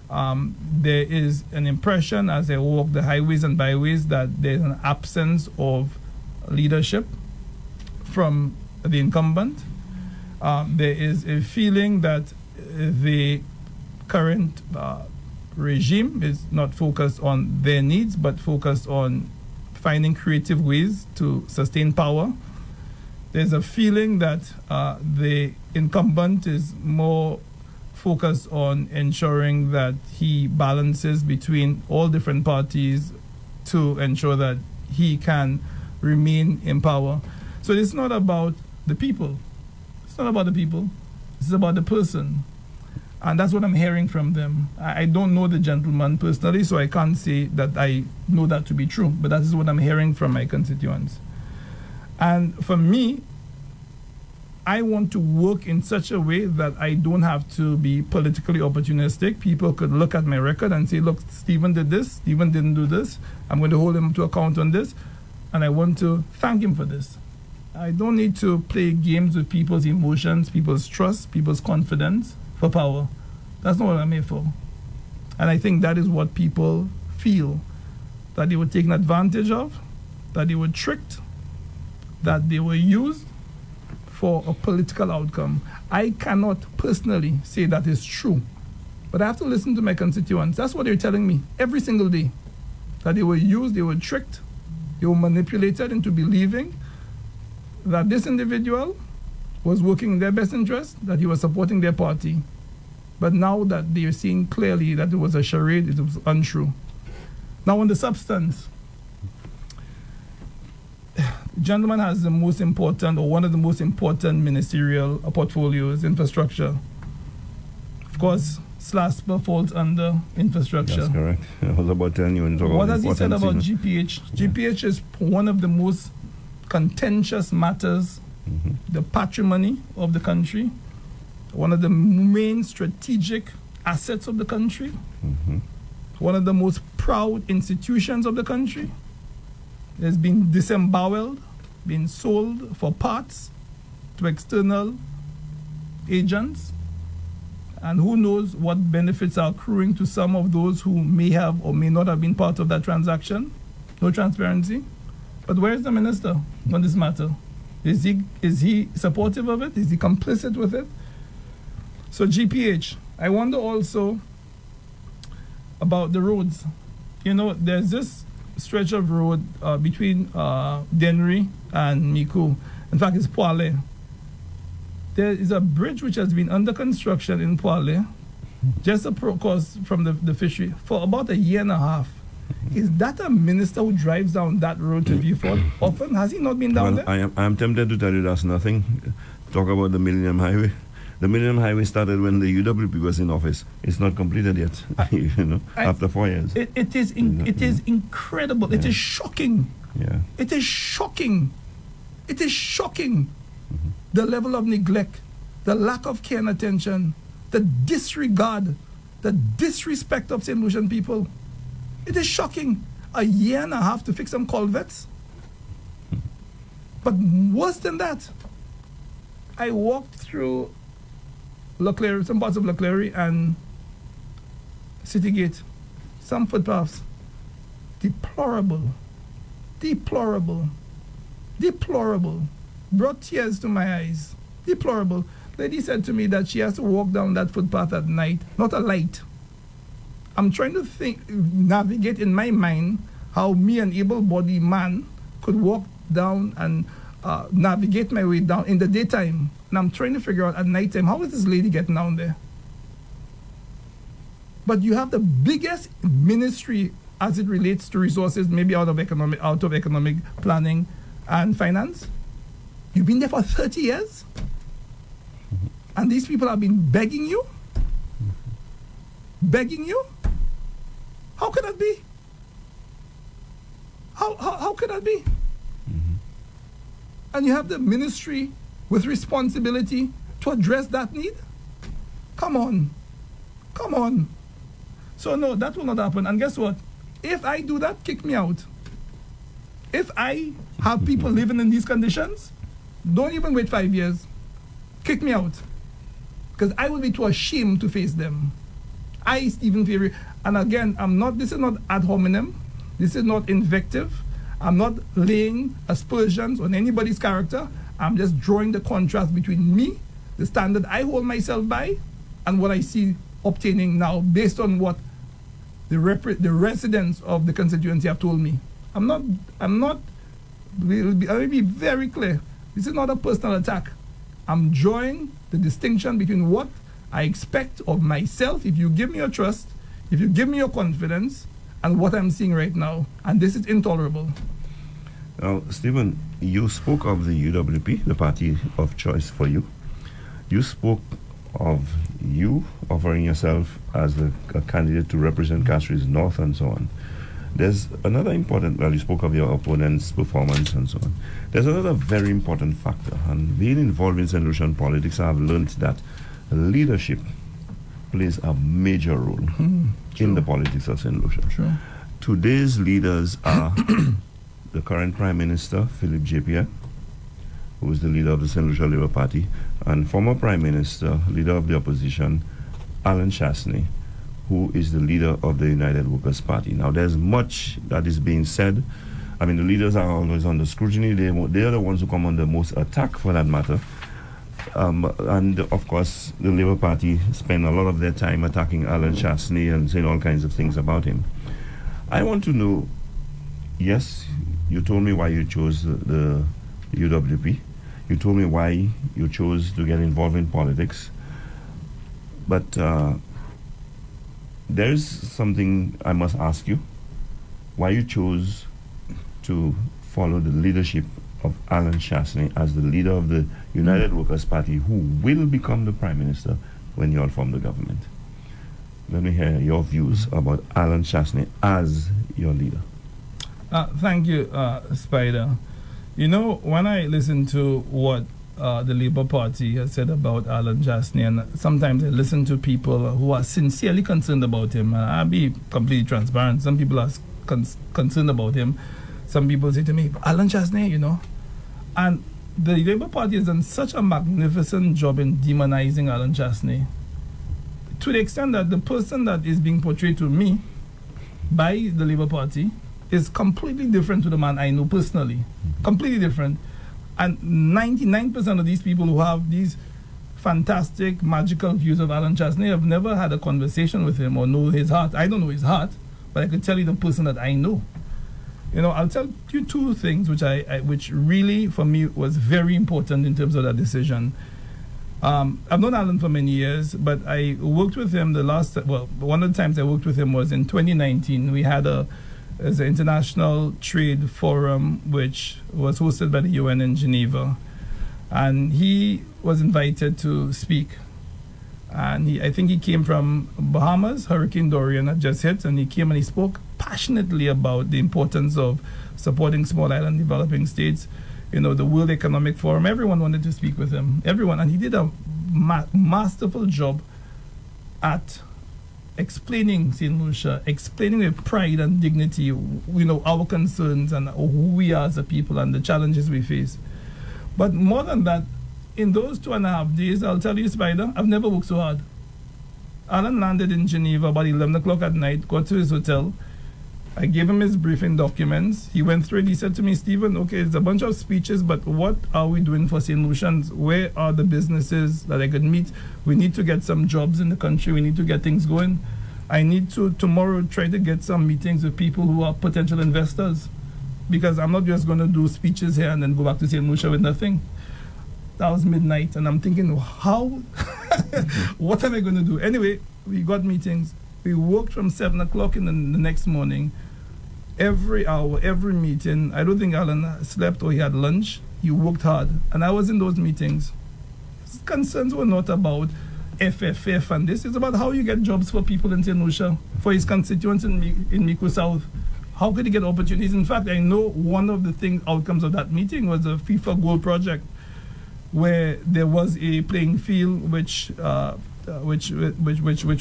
E: There is an impression as I walk the highways and byways that there's an absence of leadership from the incumbent. There is a feeling that the current regime is not focused on their needs, but focused on finding creative ways to sustain power. There's a feeling that the incumbent is more focused on ensuring that he balances between all different parties to ensure that he can remain in power. So it's not about the people. It's not about the people. It's about the person. And that's what I'm hearing from them. I don't know the gentleman personally, so I can't say that I know that to be true, but that is what I'm hearing from my constituents. And for me, I want to work in such a way that I don't have to be politically opportunistic. People could look at my record and say, look, Stephen did this, Stephen didn't do this. I'm going to hold him to account on this, and I want to thank him for this. I don't need to play games with people's emotions, people's trust, people's confidence for power. That's not what I'm here for. And I think that is what people feel, that they were taken advantage of, that they were tricked, that they were used for a political outcome. I cannot personally say that is true, but I have to listen to my constituents. That's what they're telling me every single day, that they were used, they were tricked, they were manipulated into believing that this individual was working in their best interest, that he was supporting their party. But now that they are seeing clearly that it was a charade, it was untrue. Now on the substance, the gentleman has the most important, or one of the most important ministerial portfolios, infrastructure. Of course, SLASPA falls under infrastructure.
D: That's correct. I was about telling you.
E: What has he said about GPH? GPH is one of the most contentious matters, the patrimony of the country, one of the main strategic assets of the country, one of the most proud institutions of the country. It's been disemboweled, been sold for parts to external agents, and who knows what benefits are accruing to some of those who may have or may not have been part of that transaction. No transparency. But where is the minister on this matter? Is he supportive of it? Is he complicit with it? So GPH, I wonder also about the roads. You know, there's this stretch of road between Dennery and Miku. In fact, it's Poile. There is a bridge which has been under construction in Poile, just across from the fishery, for about a year and a half. Is that a minister who drives down that road to Vieux-Fort often? Has he not been down there?
D: I am tempted to tell you that's nothing. Talk about the Millennium Highway. The Millennium Highway started when the UWP was in office. It's not completed yet, after 4 years.
E: It is incredible.
D: Yeah.
E: It is shocking.
D: Yeah.
E: It is shocking. It is shocking. Mm-hmm. The level of neglect, the lack of care and attention, the disregard, the disrespect of St. Lucian people. It is shocking. A year and a half to fix some culverts. But worse than that, I walked through Leclerc, some parts of Leclerc and City Gate, some footpaths. Deplorable. Brought tears to my eyes. Deplorable. Lady said to me that she has to walk down that footpath at night, not a light. I'm trying to navigate in my mind how me, an able-bodied man, could walk down and navigate my way down in the daytime. And I'm trying to figure out at nighttime, how is this lady getting down there? But you have the biggest ministry as it relates to resources, maybe out of economic planning and finance. You've been there for 30 years? And these people have been begging you? Begging you? How can that be? How can that be?
D: Mm-hmm.
E: And you have the ministry with responsibility to address that need? Come on. So no, that will not happen. And guess what? If I do that, kick me out. If I have people living in these conditions, don't even wait 5 years. Kick me out. Because I will be too ashamed to face them. I, Stephen Fevrier, and again, this is not ad hominem. This is not invective. I'm not laying aspersions on anybody's character. I'm just drawing the contrast between me, the standard I hold myself by, and what I see obtaining now based on what the residents of the constituency have told me. I'll be very clear. This is not a personal attack. I'm drawing the distinction between what I expect of myself if you give me your trust, if you give me your confidence, and what I'm seeing right now. And this is intolerable.
D: Now, Stephen, you spoke of the UWP, the party of choice for you. You spoke of you offering yourself as a candidate to represent Castries North and so on. There's another important, you spoke of your opponent's performance and so on. There's another very important factor, and being involved in St. Lucian politics, I've learned that leadership plays a major role in the politics of St. Lucia.
E: Sure.
D: Today's leaders are the current Prime Minister, Philippe J. who is the leader of the St. Lucia Labour Party, and former Prime Minister, leader of the opposition, Alan Chasney, who is the leader of the United Workers' Party. Now, there's much that is being said. I mean, the leaders are always under scrutiny. They are the ones who come under most attack, for that matter. And, of course, the Labour Party spend a lot of their time attacking Alan Chasney and saying all kinds of things about him. I want to know, yes, you told me why you chose the UWP. You told me why you chose to get involved in politics. But there's something I must ask you. Why you chose to follow the leadership of Alan Chasney as the leader of the United Workers' Party, who will become the Prime Minister when you all form the government. Let me hear your views about Alan Chasney as your leader.
E: Thank you, Spider. You know, when I listen to what the Labour Party has said about Alan Chasney, and sometimes I listen to people who are sincerely concerned about him, and I'll be completely transparent. Some people are concerned about him. Some people say to me, Alan Chasney, you know. And the Labour Party has done such a magnificent job in demonizing Alan Chasney, to the extent that the person that is being portrayed to me by the Labour Party is completely different to the man I know personally. Completely different. And 99% of these people who have these fantastic, magical views of Alan Chasney. I've never had a conversation with him or know his heart. I don't know his heart, but I could tell you the person that I know. You know, I'll tell you two things which really, for me, was very important in terms of that decision. I've known Alan for many years, but I worked with him one of the times I worked with him was in 2019. We had an international trade forum which was hosted by the UN in Geneva. And he was invited to speak. And I think he came from Bahamas. Hurricane Dorian had just hit, and he came and he spoke passionately about the importance of supporting small island developing states. You know, the World Economic Forum, everyone wanted to speak with him. Everyone. And he did a masterful job at explaining St. Lucia, explaining with pride and dignity, you know, our concerns and who we are as a people and the challenges we face. But more than that, in those 2.5 days, I'll tell you, Spider, I've never worked so hard. Alan landed in Geneva about 11 o'clock at night, got to his hotel. I gave him his briefing documents. He went through it. He said to me, Stephen, okay, it's a bunch of speeches, but what are we doing for St. Lucians? Where are the businesses that I could meet? We need to get some jobs in the country. We need to get things going. I need to, tomorrow, try to get some meetings with people who are potential investors. Because I'm not just going to do speeches here and then go back to St. Lucia with nothing. That was midnight, and I'm thinking, how? What am I going to do? Anyway, we got meetings. We worked from 7 o'clock in the next morning. Every hour, every meeting. I don't think Alan slept or he had lunch. He worked hard. And I was in those meetings. His concerns were not about FFF and this. It's about how you get jobs for people in St. Lucia, for his constituents in Mico South. How could he get opportunities? In fact, I know one of the outcomes of that meeting was a FIFA Goal project, where there was a playing field which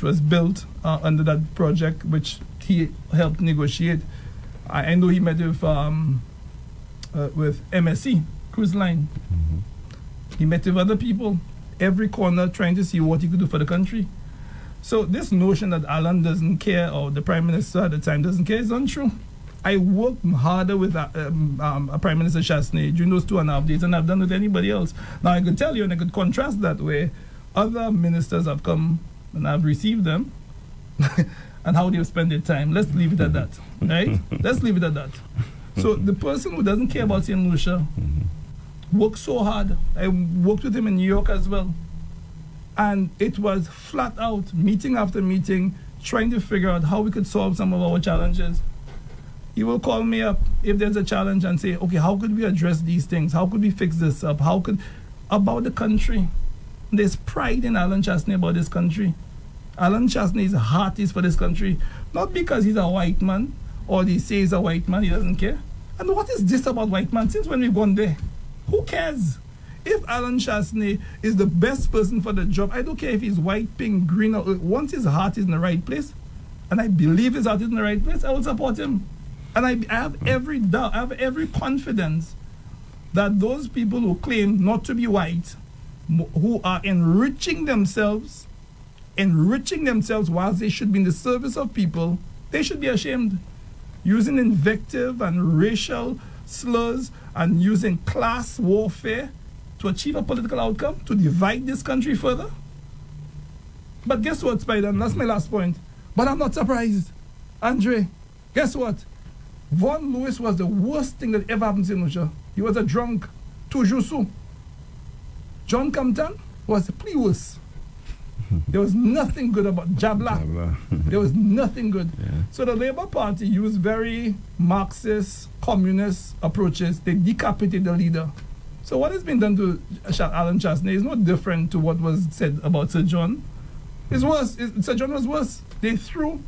E: was built under that project, which he helped negotiate. I know he met with MSC Cruise Line. Mm-hmm. He met with other people, every corner, trying to see what he could do for the country. So this notion that Alan doesn't care, or the Prime Minister at the time doesn't care, is untrue. I worked harder with Prime Minister Chasney during those 2.5 days than I've done with anybody else. Now, I could tell you, and I could contrast that where other ministers have come and I've received them and how they've spent their time. Let's leave it at that, right? Let's leave it at that. So the person who doesn't care about St. Lucia worked so hard. I worked with him in New York as well. And it was flat out, meeting after meeting, trying to figure out how we could solve some of our challenges. He will call me up if there's a challenge and say, okay, how could we address these things? How could we fix this up? About the country. There's pride in Alan Chasney about this country. Alan Chasney's heart is for this country, not because he's a white man or they say he's a white man, he doesn't care. And what is this about white man? Since when we've gone there? Who cares? If Alan Chasney is the best person for the job, I don't care if he's white, pink, green, or once his heart is in the right place, and I believe his heart is in the right place, I will support him. And I have every doubt, I have every confidence that those people who claim not to be white, who are enriching themselves whilst they should be in the service of people, they should be ashamed. Using invective and racial slurs and using class warfare to achieve a political outcome, to divide this country further. But guess what, Spider? And that's my last point. But I'm not surprised. Andre, guess what? Von Lewis was the worst thing that ever happened to Lucia. He was a drunk, toujours sous. John Compton was pretty worse. There was nothing good about Jabla. There was nothing good. Yeah. So the Labour Party used very Marxist, communist approaches. They decapitated the leader. So what has been done to Alan Chasney is not different to what was said about Sir John. It's worse. Sir John was worse. They threw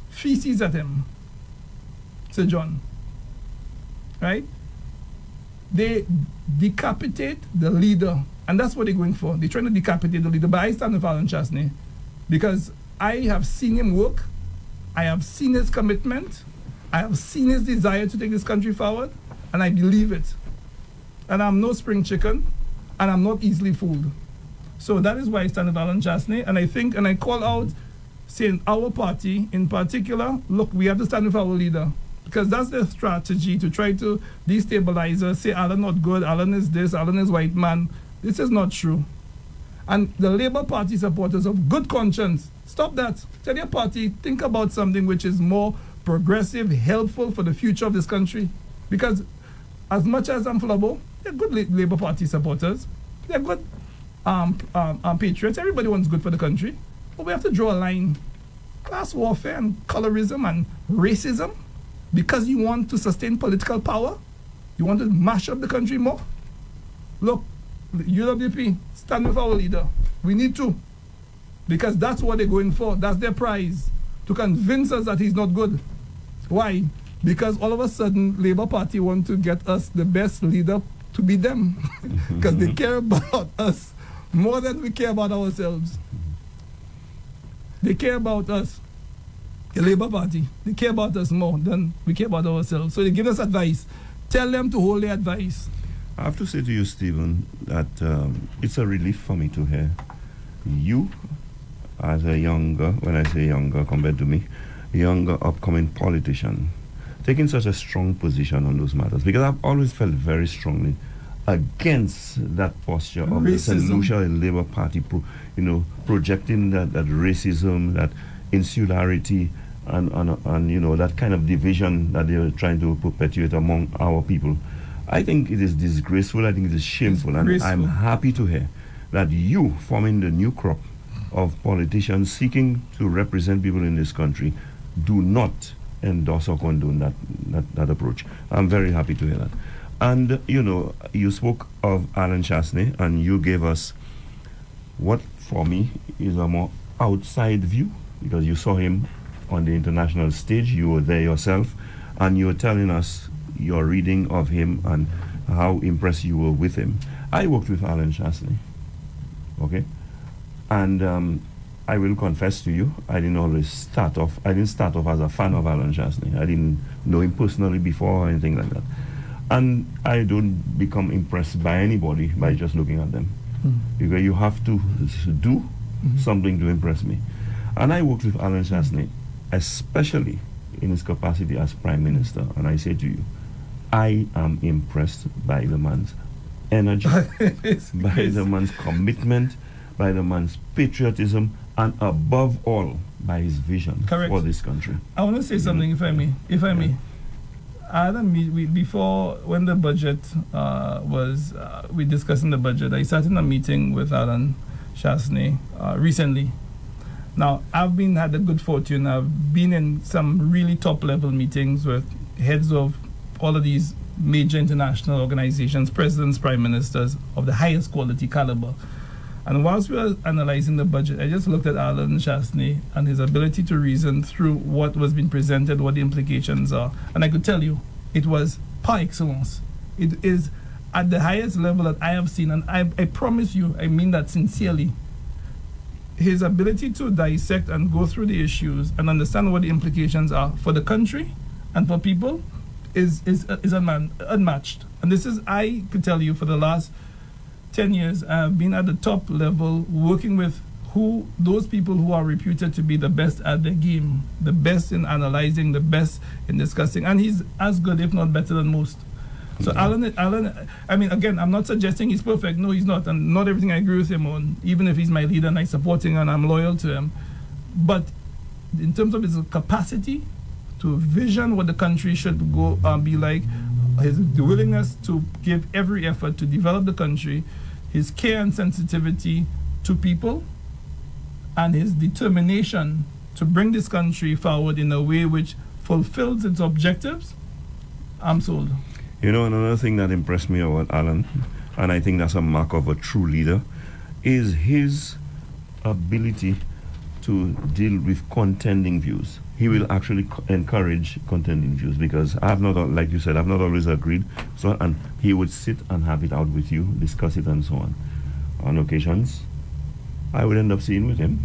E: feces at him. Sir John. Right? They decapitate the leader. And that's what they're going for. They're trying to decapitate the leader. But I stand with Alan Chasney because I have seen him work. I have seen his commitment. I have seen his desire to take this country forward. And I believe it. And I'm no spring chicken. And I'm not easily fooled. So that is why I stand with Alan Chasney. And I think, and I call out, saying our party in particular, look, we have to stand with our leader. Because that's their strategy, to try to destabilize us, say Alan not good, Alan is this, Alan is white man. This is not true. And the Labour Party supporters of good conscience, stop that. Tell your party, think about something which is more progressive, helpful for the future of this country. Because as much as I'm Flabo, they're good Labour Party supporters. They're good patriots. Everybody wants good for the country. But we have to draw a line. Class warfare and colorism and racism, because you want to sustain political power, you want to mash up the country more. Look, UWP, stand with our leader. We need to. Because that's what they're going for. That's their prize. To convince us that he's not good. Why? Because all of a sudden, Labour Party want to get us the best leader to be them. Because they care about us more than we care about ourselves. They care about us, the Labour Party. They care about us more than we care about ourselves. So they give us advice. Tell them to hold their advice.
D: I have to say to you, Stephen, that it's a relief for me to hear you, as a younger, when I say younger compared to me, younger upcoming politician, taking such a strong position on those matters. Because I've always felt very strongly against that posture of the St. Lucia Labour Party, projecting that racism, that insularity, and that kind of division that they are trying to perpetuate among our people. I think it is disgraceful. I think it is shameful, and I'm happy to hear that you, forming the new crop of politicians seeking to represent people in this country, do not endorse or condone that approach. I'm very happy to hear that. And, you spoke of Alan Chasney, and you gave us what, for me, is a more outside view, because you saw him on the international stage, you were there yourself, and you were telling us your reading of him and how impressed you were with him. I worked with Alan Chasney, okay? And I will confess to you, I didn't start off as a fan of Alan Chasney. I didn't know him personally before or anything like that. And I don't become impressed by anybody by just looking at them. Because you have to do something to impress me. And I worked with Alan Chasney, especially in his capacity as Prime Minister. And I say to you, I am impressed by the man's energy, by the man's commitment, by the man's patriotism, and above all, by his vision for this country.
E: I want to say something, if I may. I had a meet before, when the budget we discussing the budget. I sat in a meeting with Alan Chasney recently. Now, I've had the good fortune. I've been in some really top level meetings with heads of all of these major international organizations, presidents, prime ministers of the highest quality caliber. And whilst we were analyzing the budget, I just looked at Alan Chasney and his ability to reason through what was being presented, what the implications are. And I could tell you, it was par excellence. It is at the highest level that I have seen. And I promise you, I mean that sincerely. His ability to dissect and go through the issues and understand what the implications are for the country and for people is unmatched. And this is, I could tell you, for the last 10 years, I've been at the top level working with those people who are reputed to be the best at the game, the best in analyzing, the best in discussing, and he's as good, if not better, than most. So Alan, I mean, again, I'm not suggesting he's perfect. No, he's not, and not everything I agree with him on, even if he's my leader and I support him and I'm loyal to him. But in terms of his capacity to vision what the country should go be like, the willingness to give every effort to develop the country, his care and sensitivity to people, and his determination to bring this country forward in a way which fulfills its objectives, I'm sold.
D: Another thing that impressed me about Alan, and I think that's a mark of a true leader, is his ability to deal with contending views. He will actually encourage contending views, because I have not, like you said, I've not always agreed. So, and he would sit and have it out with you, discuss it and so on. On occasions, I would end up seeing with him.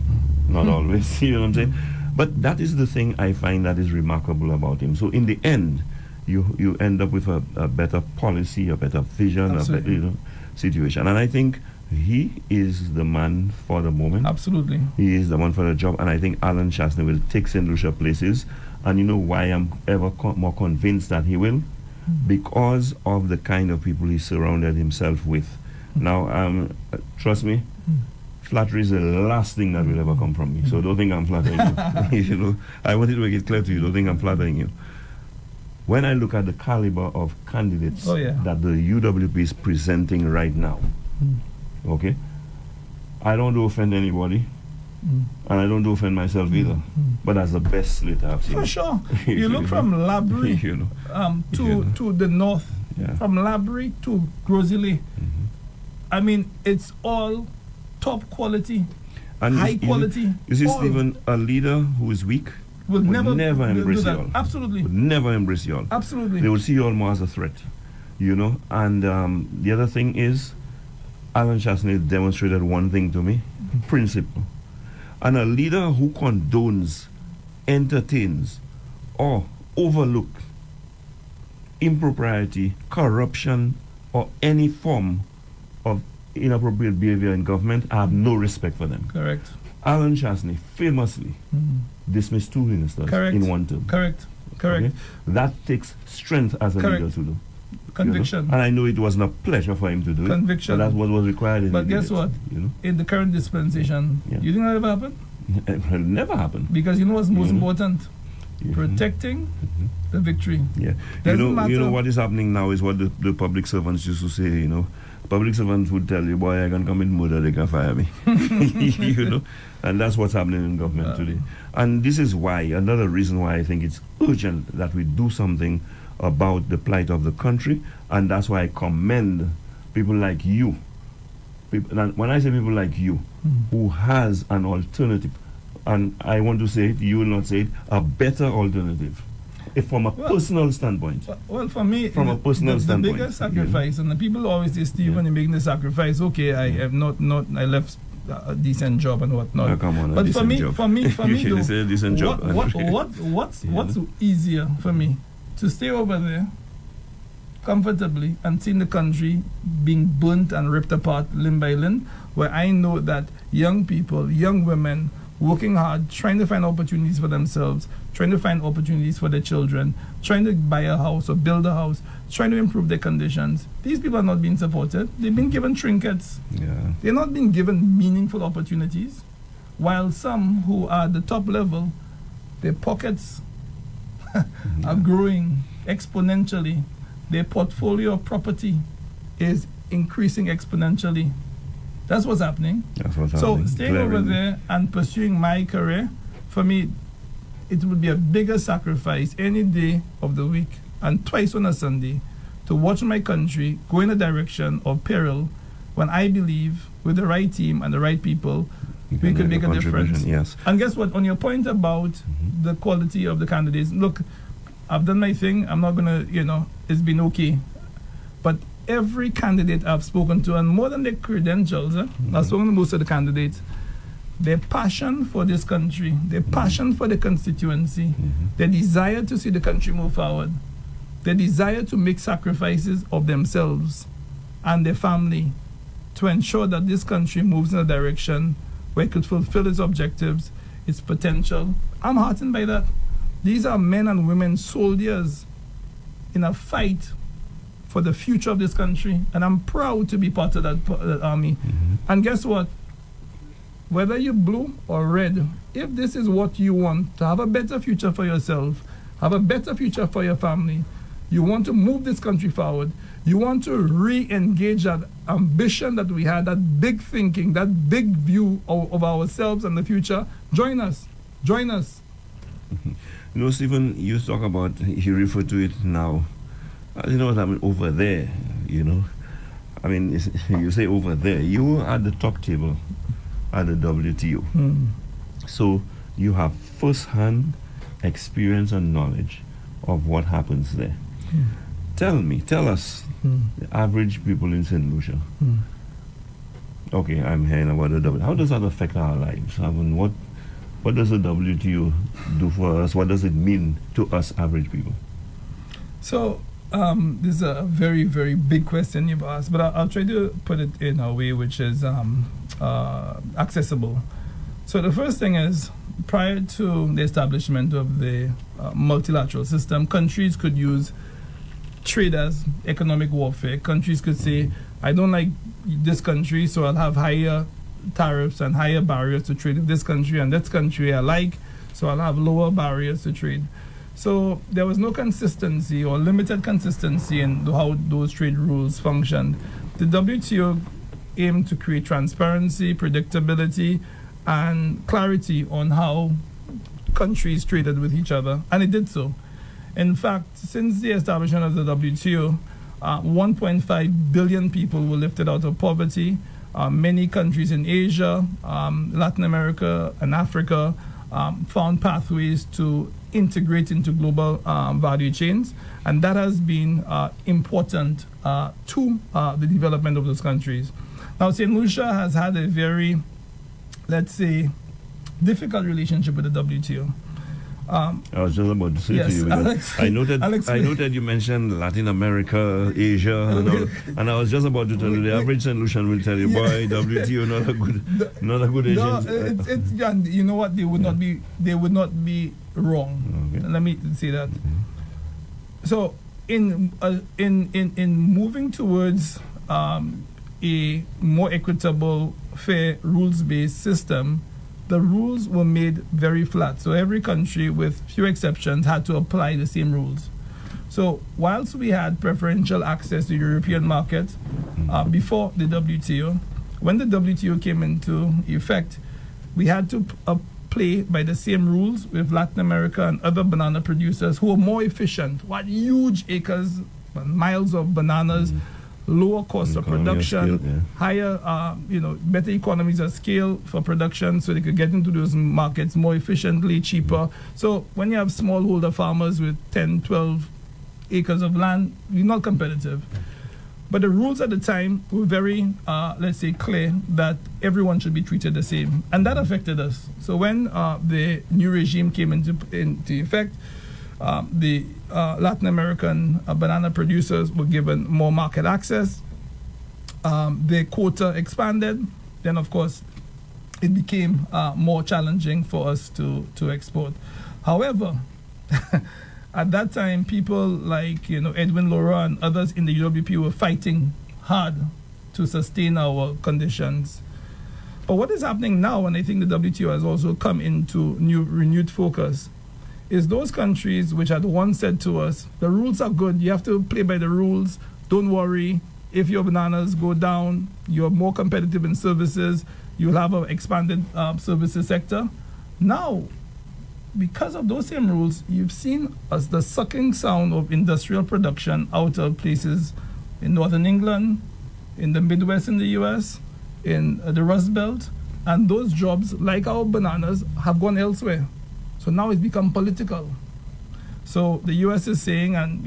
D: Not always, you know what I'm saying? But that is the thing I find that is remarkable about him. So in the end, you end up with a better policy, a better vision,
E: Absolutely.
D: a better situation. And I think he is the man for the moment.
E: Absolutely.
D: He is the one for the job. And I think Alan Chasney will take St. Lucia places. And you know why I'm ever more convinced that he will? Because of the kind of people he surrounded himself with. Now, trust me, Flattery is the last thing that will ever come from me. So don't think I'm flattering you. You know, I wanted to make it clear to you. Don't think I'm flattering you. When I look at the caliber of candidates that the UWP is presenting right now, okay, I don't want to offend anybody, and I don't want to offend myself either. But that's the best slate I've seen.
E: For sure. You look from Labrie to the north, from Labrie to Grosile. I mean, it's all top quality,
D: and
E: high quality.
D: You see, Stephen, a leader who is weak would never embrace you all.
E: Absolutely.
D: Would never embrace you all.
E: Absolutely.
D: They would see you all more as a threat, you know. And the other thing is, Alan Chasney demonstrated one thing to me, principle. And a leader who condones, entertains, or overlook impropriety, corruption, or any form of inappropriate behavior in government, I have no respect for them.
E: Correct.
D: Alan Chasney famously dismissed 2 ministers in one term.
E: Correct.
D: Okay? That takes strength as a leader to do.
E: Conviction.
D: You know? And I know it wasn't a pleasure for him to do
E: Conviction.
D: it. But that's what was required.
E: But guess what?
D: You know?
E: In the current dispensation, you think that ever happen?
D: It will never happen.
E: Because you know what's most important? Protecting the victory.
D: Yeah. You know what is happening now is what the public servants used to say, you know. Public servants would tell you, boy, I can commit murder, they can fire me. You know? And that's what's happening in government today. And this is why, another reason why I think it's urgent that we do something about the plight of the country. And that's why I commend people like you. And when I say people like you, who has an alternative, and I want to say it, you will not say it, a better alternative. If from a personal standpoint.
E: Well, for me,
D: from a personal standpoint,
E: the biggest sacrifice, and the people always say, Stephen, you're making the sacrifice. Okay, I have not, I left a decent job and whatnot.
D: Come on,
E: but for me, though,
D: say a decent job.
E: What's easier for me to stay over there comfortably and seeing the country being burnt and ripped apart limb by limb, where I know that young people, young women, working hard, trying to find opportunities for themselves, trying to find opportunities for their children, trying to buy a house or build a house, trying to improve their conditions. These people are not being supported. They've been given trinkets. Yeah. They're not being given meaningful opportunities. While some who are at the top level, their pockets are growing exponentially. Their portfolio of property is increasing exponentially. That's what's happening. So staying over there and pursuing my career, for me, it would be a bigger sacrifice any day of the week and twice on a Sunday to watch my country go in a direction of peril when I believe with the right team and the right people, we could make a difference.
D: Yes.
E: And guess what? On your point about the quality of the candidates, look, I've done my thing. I'm not going to, it's been okay. But every candidate I've spoken to, and more than their credentials, I've spoken to most of the candidates, their passion for this country, their passion for the constituency, their desire to see the country move forward, their desire to make sacrifices of themselves and their family to ensure that this country moves in a direction where it could fulfill its objectives, its potential. I'm heartened by that. These are men and women soldiers in a fight for the future of this country, and I'm proud to be part of that army. And guess what? Whether you're blue or red, if this is what you want, to have a better future for yourself, have a better future for your family, you want to move this country forward, you want to re-engage that ambition that we had, that big thinking, that big view of ourselves and the future, join us. Join us.
D: You know, Stephen, you talk about, you refer to it now. You know what I mean, over there, I mean, you say over there, you are at the top table at the WTO. So you have first-hand experience and knowledge of what happens there. Tell us, the average people in St. Lucia. Okay, I'm hearing about the WTO. How does that affect our lives? I mean, what does the WTO do for us? What does it mean to us average people?
E: So, this is a very, very big question you've asked, but I'll try to put it in a way which is accessible. So the first thing is, prior to the establishment of the multilateral system, countries could use trade as economic warfare. Countries could say, I don't like this country, so I'll have higher tariffs and higher barriers to trade with this country and that country alike, so I'll have lower barriers to trade. So there was no consistency or limited consistency in how those trade rules functioned. The WTO aimed to create transparency, predictability, and clarity on how countries traded with each other, and it did so. In fact, since the establishment of the WTO, 1.5 billion people were lifted out of poverty. Many countries in Asia, Latin America, and Africa found pathways to integrate into global value chains, and that has been important to the development of those countries. Now, St. Lucia has had a very, let's say, difficult relationship with the WTO.
D: I was just about to say to you, because I noted you mentioned Latin America, Asia, and all, and I was just about to tell you the average St. Lucian will tell you, boy, WTO not a good agent.
E: It's you know what, they would not be wrong. Okay. Let me say that. So in moving towards a more equitable, fair, rules-based system, the rules were made very flat. So every country, with few exceptions, had to apply the same rules. So whilst we had preferential access to European market before the WTO, when the WTO came into effect, we had to play by the same rules with Latin America and other banana producers who were more efficient. What huge acres, miles of bananas, lower cost of production, scale, higher, better economies of scale for production, so they could get into those markets more efficiently, cheaper. So when you have smallholder farmers with 10, 12 acres of land, you're not competitive. But the rules at the time were very, let's say, clear that everyone should be treated the same. And that affected us. So when the new regime came into effect, the Latin American banana producers were given more market access. Their quota expanded. Then, of course, it became more challenging for us to export. However, at that time, people like Edwin Laura and others in the UWP were fighting hard to sustain our conditions. But what is happening now, and I think the WTO has also come into renewed focus, is those countries which had once said to us, the rules are good, you have to play by the rules, don't worry, if your bananas go down, you're more competitive in services, you'll have an expanded services sector. Now, because of those same rules, you've seen as the sucking sound of industrial production out of places in northern England, in the Midwest in the US, in the Rust Belt, and those jobs, like our bananas, have gone elsewhere. So now it's become political. So the US is saying, and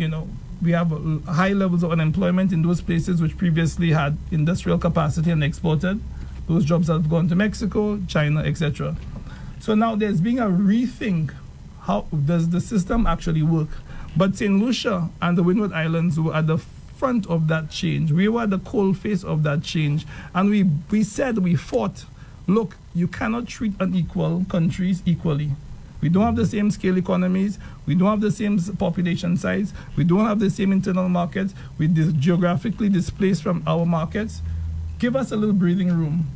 E: we have high levels of unemployment in those places which previously had industrial capacity and exported. Those jobs have gone to Mexico, China, etc. So now there's being a rethink, how does the system actually work? But St. Lucia and the Windward Islands were at the front of that change. We were at the cold face of that change. And we fought, look, you cannot treat unequal countries equally. We don't have the same scale economies. We don't have the same population size. We don't have the same internal markets. We're geographically displaced from our markets. Give us a little breathing room.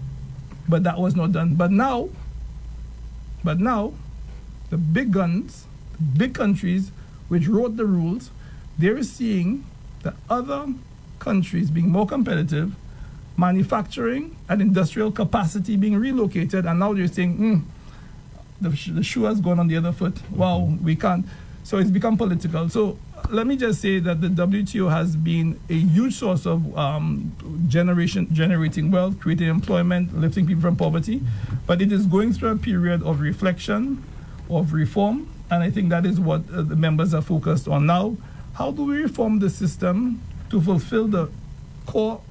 E: But that was not done. But now, the big guns, the big countries which wrote the rules, they're seeing the other countries being more competitive, manufacturing and industrial capacity being relocated, and now they're saying, the shoe has gone on the other foot. Wow, we can't. So it's become political. So let me just say that the WTO has been a huge source of generating wealth, creating employment, lifting people from poverty. But it is going through a period of reflection, of reform, and I think that is what the members are focused on now. How do we reform the system to fulfill the core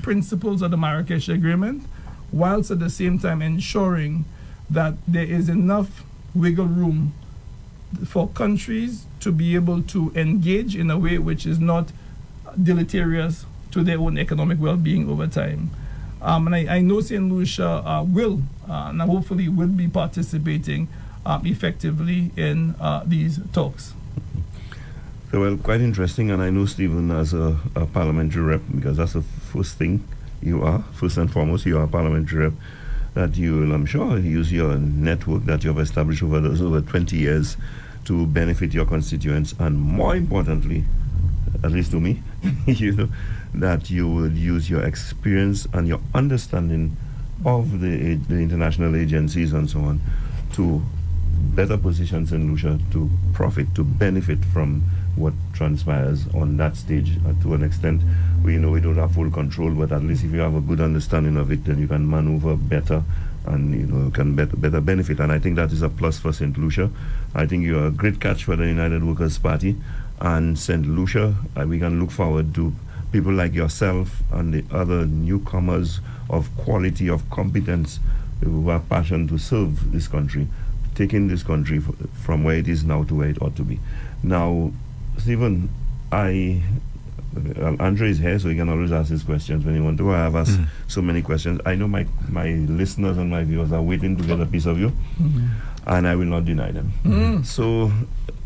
E: principles of the Marrakesh Agreement, whilst at the same time ensuring that there is enough wiggle room for countries to be able to engage in a way which is not deleterious to their own economic well-being over time. And I know St. Lucia will, and hopefully will be participating effectively in these talks.
D: So, well, quite interesting, and I know Stephen as a parliamentary rep, because that's the first thing you are. First and foremost, you are a parliamentary rep. that you will, I'm sure, use your network that you have established over those over 20 years to benefit your constituents, and more importantly, at least to me, that you will use your experience and your understanding of the international agencies and so on to better position St. Lucia to profit, to benefit from what transpires on that stage. To an extent, we know we don't have full control, but at least if you have a good understanding of it, then you can maneuver better and can better benefit. And I think that is a plus for St. Lucia. I think you are a great catch for the United Workers' Party and St. Lucia. We can look forward to people like yourself and the other newcomers of quality, of competence, who have passion to serve this country, taking this country from where it is now to where it ought to be. Now, Stephen, Andre is here, so he can always ask his questions when he wants to. I have asked so many questions. I know my listeners and my viewers are waiting to get a piece of you, and I will not deny them. So,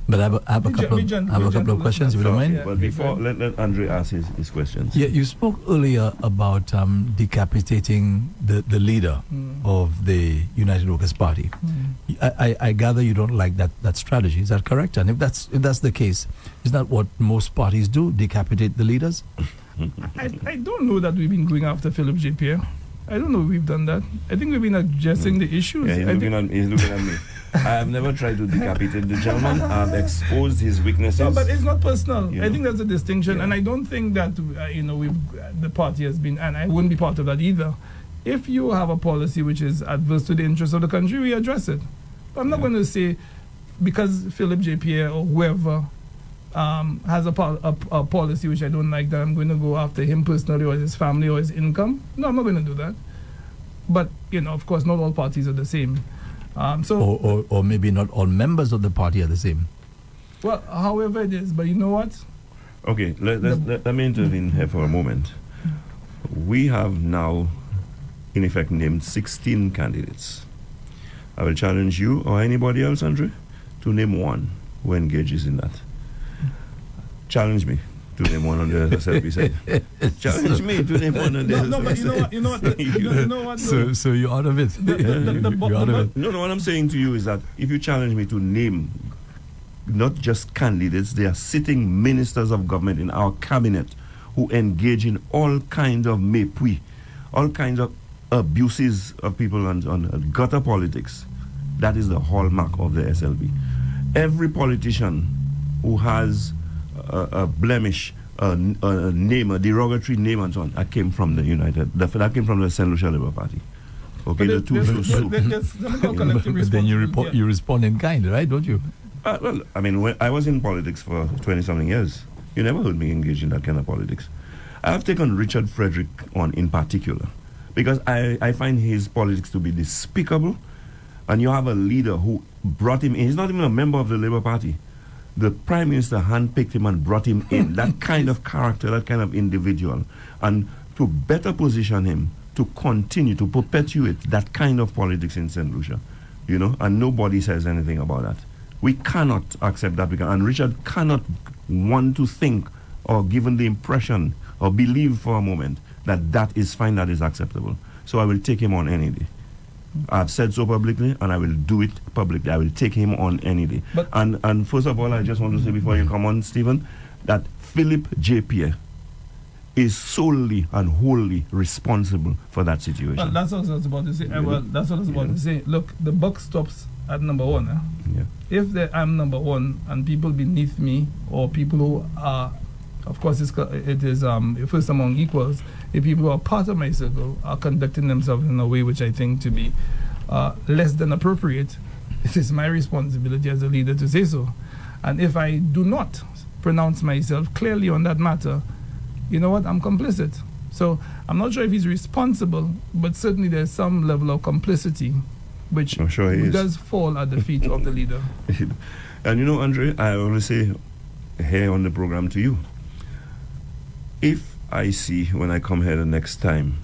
C: but I have a couple of questions, if you don't mind.
D: But before, let Andre ask his questions.
C: Yeah, you spoke earlier about decapitating the leader of the United Workers' Party. I gather you don't like that strategy. Is that correct? And if that's the case, is that what most parties do? Decapitate the leaders?
E: I don't know that we've been going after Philip J. Pierre. I don't know if we've done that. I think we've been addressing the issues.
D: Yeah, he's looking at me. I have never tried to decapitate the gentleman. I've exposed his weaknesses.
E: No, but it's not personal. I think that's a distinction,
D: Yeah.
E: and I don't think that the party has been, and I wouldn't be part of that either. If you have a policy which is adverse to the interests of the country, we address it. But I'm not going to say because Philip J. Pierre or whoever has a policy which I don't like, that I'm going to go after him personally or his family or his income. No, I'm not going to do that. But of course, not all parties are the same.
C: Or maybe not all members of the party are the same.
E: Well, however it is, but you know what?
D: Okay, let me intervene here for a moment. We have now, in effect, named 16 candidates. I will challenge you or anybody else, Andre, to name one who engages in that. Challenge me to name one on the SLP side. Challenge me to name one on the
E: No, but you know what?
C: So you're out of it. You're out of it.
D: No, what I'm saying to you is that if you challenge me to name not just candidates, they are sitting ministers of government in our cabinet who engage in all kinds of mépris, all kinds of abuses of people on gutter politics. That is the hallmark of the SLP. Every politician who has a blemish, a name, a derogatory name and so on, that came from the that came from the St. Lucia Labour Party. Okay, the two
C: But then you respond in kind, right? Don't you?
D: Well, I mean, when I was in politics for 20-something years, you never heard me engage in that kind of politics. I have taken Richard Frederick on in particular because I find his politics to be despicable, and you have a leader who brought him in. He's not even a member of the Labour Party. The Prime Minister handpicked him and brought him in. That kind of character, that kind of individual. And to better position him, to continue, to perpetuate that kind of politics in St. Lucia, and nobody says anything about that. We cannot accept that. And Richard cannot want to think or given the impression or believe for a moment that is fine, that is acceptable. So I will take him on any day. I've said so publicly, and I will do it publicly. I will take him on any day. And first of all, I just want to say before you come on, Stephen, that Philip J. Pierre is solely and wholly responsible for that situation.
E: Well, that's what I was about to say. That's what I was about to say. Look, the buck stops at number one.
D: Yeah.
E: If I'm number one and people beneath me or people who are, of course, it is first among equals, if people who are part of my circle are conducting themselves in a way which I think to be less than appropriate, it is my responsibility as a leader to say so. And if I do not pronounce myself clearly on that matter, you know what, I'm complicit. So I'm not sure if he's responsible, but certainly there's some level of complicity which
D: I'm sure he
E: does fall at the feet of the leader.
D: And Andre, I always say here on the program to you, if I see when I come here the next time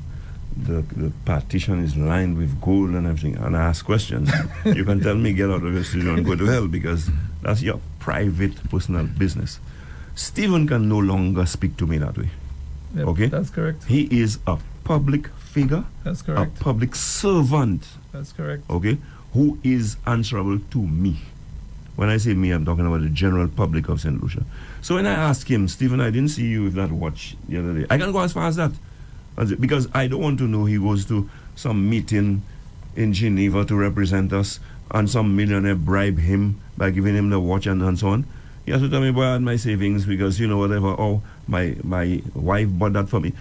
D: the partition is lined with gold and everything, and I ask questions, you can tell me get out of your studio and go to hell, because that's your private, personal business. Stephen can no longer speak to me that way.
E: Yep,
D: okay?
E: That's correct.
D: He is a public figure,
E: That's correct.
D: a public servant,
E: That's correct.
D: okay, who is answerable to me. When I say me, I'm talking about the general public of St. Lucia. So when I ask him, Stephen, I didn't see you with that watch the other day. I can go as far as that. Because I don't want to know he goes to some meeting in Geneva to represent us and some millionaire bribe him by giving him the watch and so on. He has to tell me, boy, I had my savings because, whatever, my wife bought that for me.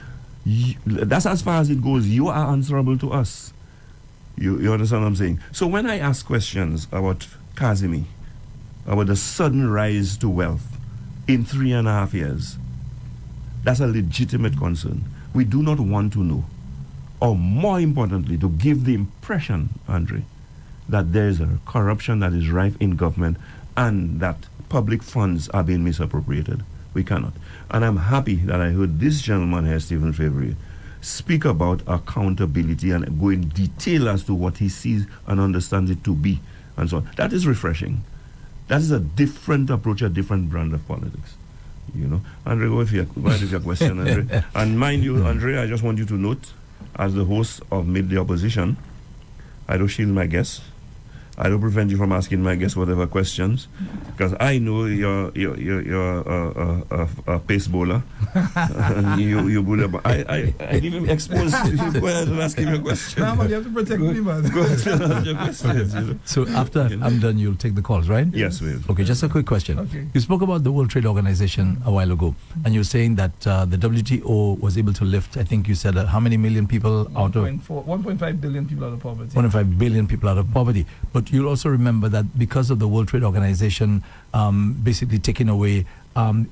D: That's as far as it goes. You are answerable to us. You understand what I'm saying? So when I ask questions about Kazimi, about the sudden rise to wealth in 3.5 years, that's a legitimate concern. We do not want to know, or more importantly, to give the impression, Andre, that there is a corruption that is rife in government and that public funds are being misappropriated. We cannot. And I'm happy that I heard this gentleman here, Stephen Fevrier, speak about accountability and go in detail as to what he sees and understands it to be, and so on. That is refreshing. That is a different approach, a different brand of politics. Andre, go with your question, Andre. And mind you, Andre, I just want you to note, as the host of Meet the Opposition, I don't shield my guests. I don't prevent you from asking my guests whatever questions, because I know you're a pace bowler. And you bowl. I even exposed you. Go ahead and ask him your question.
E: No, man, you have to protect me, man.
D: Go ahead and ask your questions.
C: So after I'm done, you'll take the calls, right?
D: Yes, we will.
C: Okay, just a quick question.
E: Okay.
C: You spoke about the World Trade Organization a while ago, and you're saying that the WTO was able to lift, I think you said, how many million people out of...
E: 1.5 billion people out of poverty.
C: 1.5 billion people out of poverty. But you'll also remember that because of the World Trade Organization basically taking away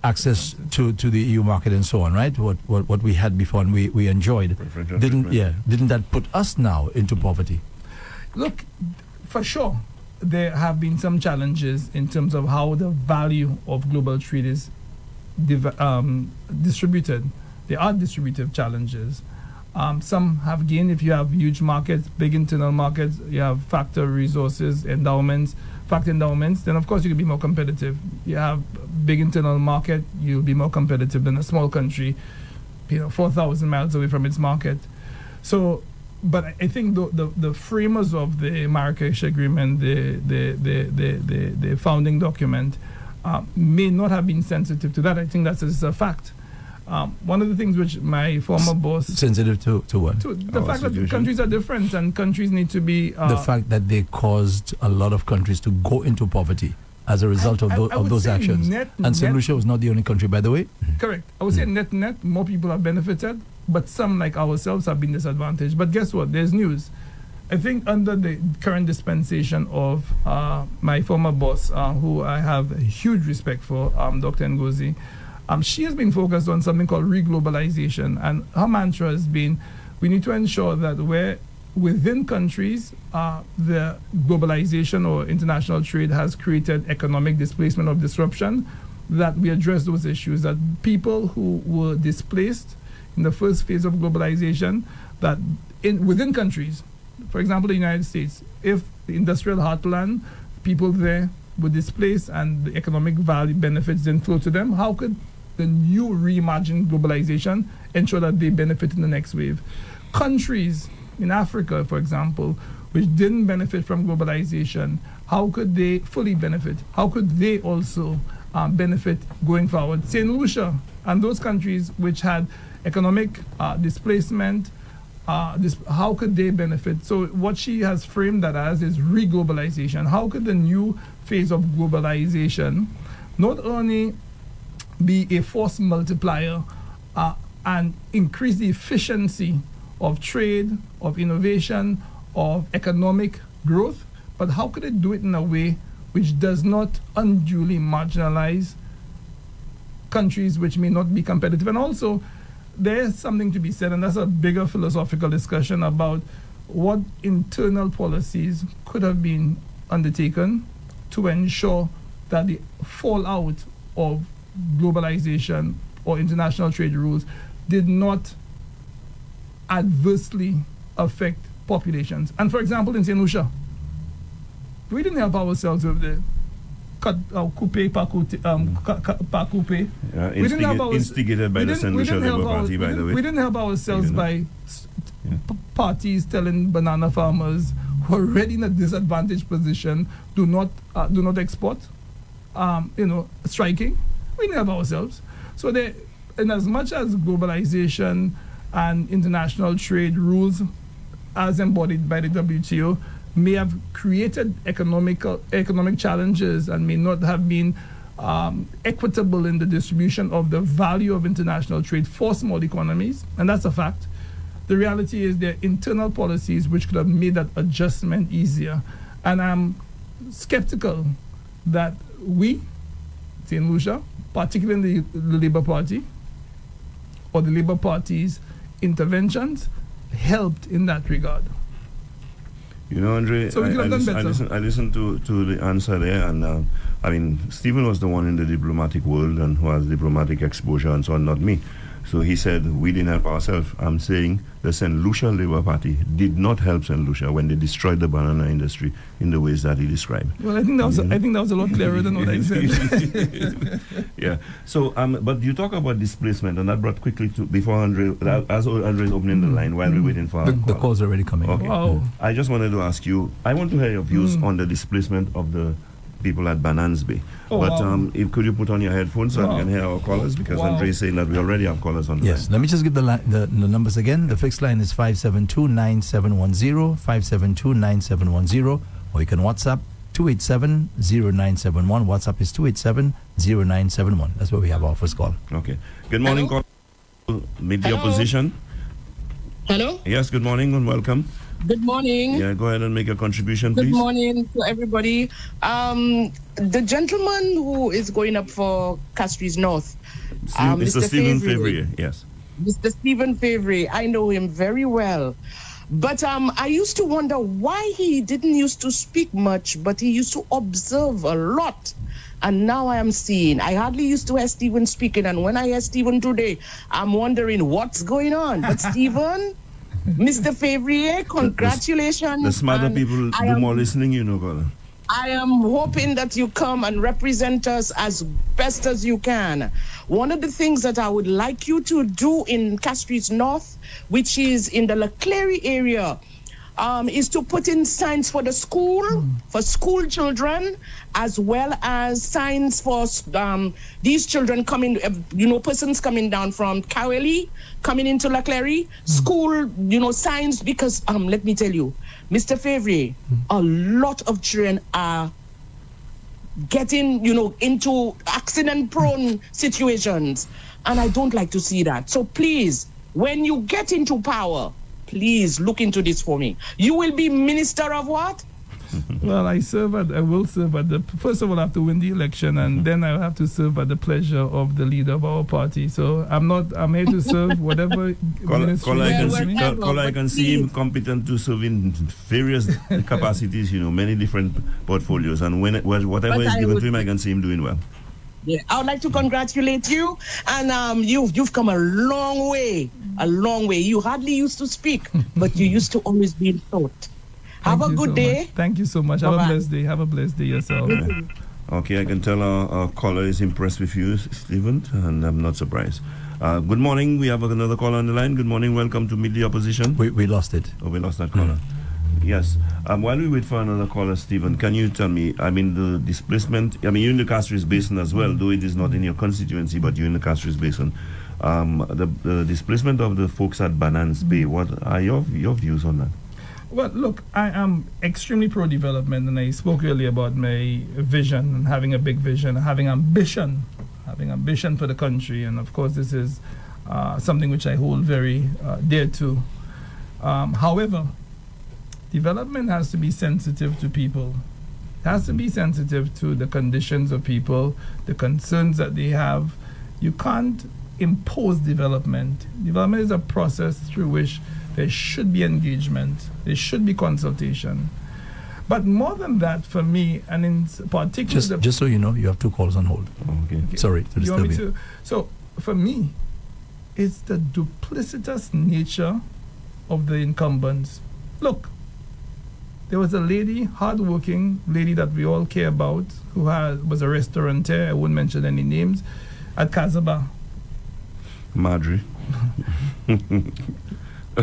C: access to the EU market and so on, right? What we had before and we enjoyed. Didn't that put us now into poverty?
E: Look, for sure, there have been some challenges in terms of how the value of global trade is distributed. There are distributive challenges. Some have gained. If you have huge markets, big internal markets, you have factor resources, factor endowments, then of course you can be more competitive. You have big internal market, you'll be more competitive than a small country, 4,000 miles away from its market. So, but I think the framers of the Marrakesh Agreement, the founding document, may not have been sensitive to that. I think that's a fact. One of the things which my former boss...
C: Sensitive to what?
E: To the fact that countries are different and countries need to be...
C: the fact that they caused a lot of countries to go into poverty as a result of those actions. And St. Lucia was not the only country, by the way.
E: Correct. I would say net, more people have benefited, but some, like ourselves, have been disadvantaged. But guess what? There's news. I think under the current dispensation of my former boss, who I have a huge respect for, Dr. Ngozi, she has been focused on something called reglobalization, and her mantra has been, we need to ensure that where within countries, the globalization or international trade has created economic displacement or disruption, that we address those issues, that people who were displaced in the first phase of globalization, that within countries, for example, the United States, if the industrial heartland, people there were displaced and the economic value benefits didn't flow to them, how could the new reimagined globalization ensure that they benefit in the next wave? Countries in Africa, for example, which didn't benefit from globalization, how could they fully benefit? How could they also benefit going forward? St. Lucia and those countries which had economic displacement, how could they benefit? So what she has framed that as is reglobalization. How could the new phase of globalization not only be a force multiplier and increase the efficiency of trade, of innovation, of economic growth, but how could it do it in a way which does not unduly marginalize countries which may not be competitive? And also, there's something to be said, and that's a bigger philosophical discussion about what internal policies could have been undertaken to ensure that the fallout of globalization or international trade rules did not adversely affect populations. And for example, in St. Lucia, we didn't help ourselves with the coupe par coupe.
D: Instigated by the St. Lucia Labour Party, by the way.
E: We didn't help ourselves by parties telling banana farmers who are already in a disadvantaged position do not export. Striking. We didn't help ourselves. So in as much as globalization and international trade rules as embodied by the WTO may have created economic challenges and may not have been equitable in the distribution of the value of international trade for small economies, and that's a fact. The reality is there are internal policies which could have made that adjustment easier. And I'm skeptical that we, St. Lucia, particularly the Labour Party, or the Labour Party's interventions, helped in that regard.
D: You know, Andre,
E: So we could have done better.
D: I listened to the answer there, and Stephen was the one in the diplomatic world and who has diplomatic exposure and so on, not me. So he said, we didn't help ourselves. I'm saying the St. Lucia Labour Party did not help St. Lucia when they destroyed the banana industry in the ways that he described.
E: Well, I think that was a lot clearer than what I said.
D: Yeah. So, but you talk about displacement, and that brought quickly to, before Andre, as Andre is opening the line while we're waiting for
C: the calls are already coming.
D: Okay.
E: Wow.
D: I just wanted to ask you, I want to hear your views on the displacement of the people at Banans Bay. Could you put on your headphones so I can hear our callers? Because Andre is saying that we already have callers on the line.
C: Yes, let me just give the numbers again. The fixed line is 572-9710, 572-9710, or you can WhatsApp 287-0971. WhatsApp is 287-0971. That's where we have our first call.
D: Okay. Good morning, call. Meet the
F: Hello.
D: opposition.
F: Hello?
D: Yes, good morning and welcome.
F: Good morning.
D: Yeah, go ahead and make a contribution, please.
F: Good morning to everybody. The gentleman who is going up for Castries North,
D: Mr. Stephen Fevrier, yes.
F: Mr. Stephen Fevrier, I know him very well. But I used to wonder why he didn't used to speak much, but he used to observe a lot. And now I am seeing, I hardly used to hear Stephen speaking. And when I hear Stephen today, I'm wondering what's going on. But Stephen, Mr. Fevrier, congratulations.
D: The smarter people do more listening, you know, Colin.
F: I am hoping that you come and represent us as best as you can. One of the things that I would like you to do in Castries North, which is in the Leclerc area, is to put in signs for the school, for school children, as well as signs for these children coming, persons coming down from Cowley, coming into Leclerc, school, signs, because let me tell you, Mr. Fevrier, a lot of children are getting, into accident-prone situations, and I don't like to see that. So please, when you get into power, please look into this for me. You will be Minister of what?
E: Well, I will serve first of all, I have to win the election, and then I have to serve at the pleasure of the leader of our party. So I'm here to serve whatever ministry.
D: I can see him competent to serve in various capacities, many different portfolios, and whatever is given to him, I can see him doing well.
F: Yeah, I would like to congratulate you, and you've come a long way. You hardly used to speak, but you used to always be in thought. Have a good day.
E: Thank you so much. Have a blessed day. Have a blessed day yourself.
D: Okay, I can tell our caller is impressed with you, Stephen, and I'm not surprised. Good morning. We have another caller on the line. Good morning. Welcome to Meet the Opposition.
C: We lost it.
D: Oh, we lost that caller. Yes. While we wait for another caller, Stephen, can you tell me, the displacement, you're in the Castries Basin as well, though it is not in your constituency, but you're in the Castries Basin. The displacement of the folks at Banans Bay, what are your views on that?
E: Well, look, I am extremely pro-development, and I spoke earlier about my vision and having a big vision, having ambition for the country, and of course this is something which I hold very dear to. However, development has to be sensitive to people. It has to be sensitive to the conditions of people, the concerns that they have. You can't impose development. Development is a process through which there should be engagement, there should be consultation. But more than that, for me, and in particular...
C: Just so you know, you have two calls on hold.
D: Okay.
C: Sorry to disturb you.
E: So, for me, it's the duplicitous nature of the incumbents. Look, There was a lady, hardworking lady that we all care about, who was a restaurateur, I won't mention any names, at Casaba.
D: Marjorie.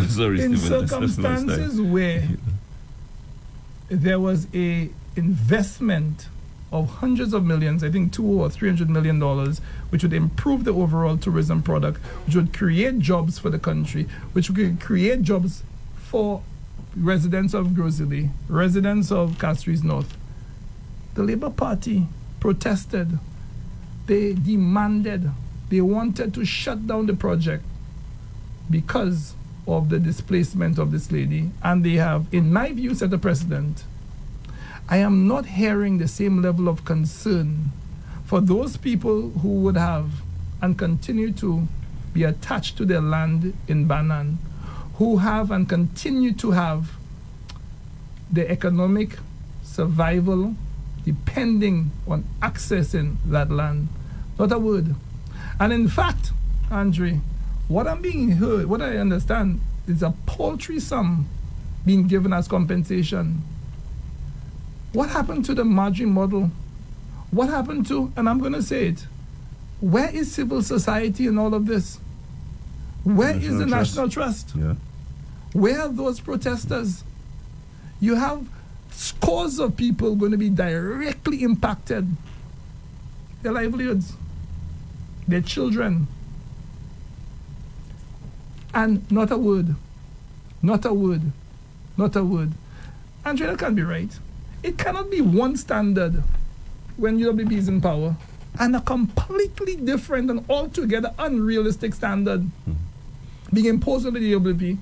D: Sorry,
E: In
D: Stephen,
E: circumstances where there was a investment of hundreds of millions, I think $200 or $300 million, which would improve the overall tourism product, which would create jobs for the country, which would create jobs for residents of Grosili, residents of Castries North. The Labour Party protested. They demanded, they wanted to shut down the project because of the displacement of this lady. And they have, in my view, set a precedent. I am not hearing the same level of concern for those people who would have and continue to be attached to their land in Banan, who have and continue to have the economic survival depending on accessing that land. Not a word. And in fact, Andre, what I'm being heard, what I understand, is a paltry sum being given as compensation. What happened to the margin model? What happened to, and I'm going to say it, where is civil society in all of this? Where is the National Trust?
D: Yeah.
E: Where are those protesters? You have scores of people going to be directly impacted. Their livelihoods, their children. And not a word. Not a word. Not a word. Andre, that can't be right. It cannot be one standard when UWP is in power and a completely different and altogether unrealistic standard being imposed on the UWP.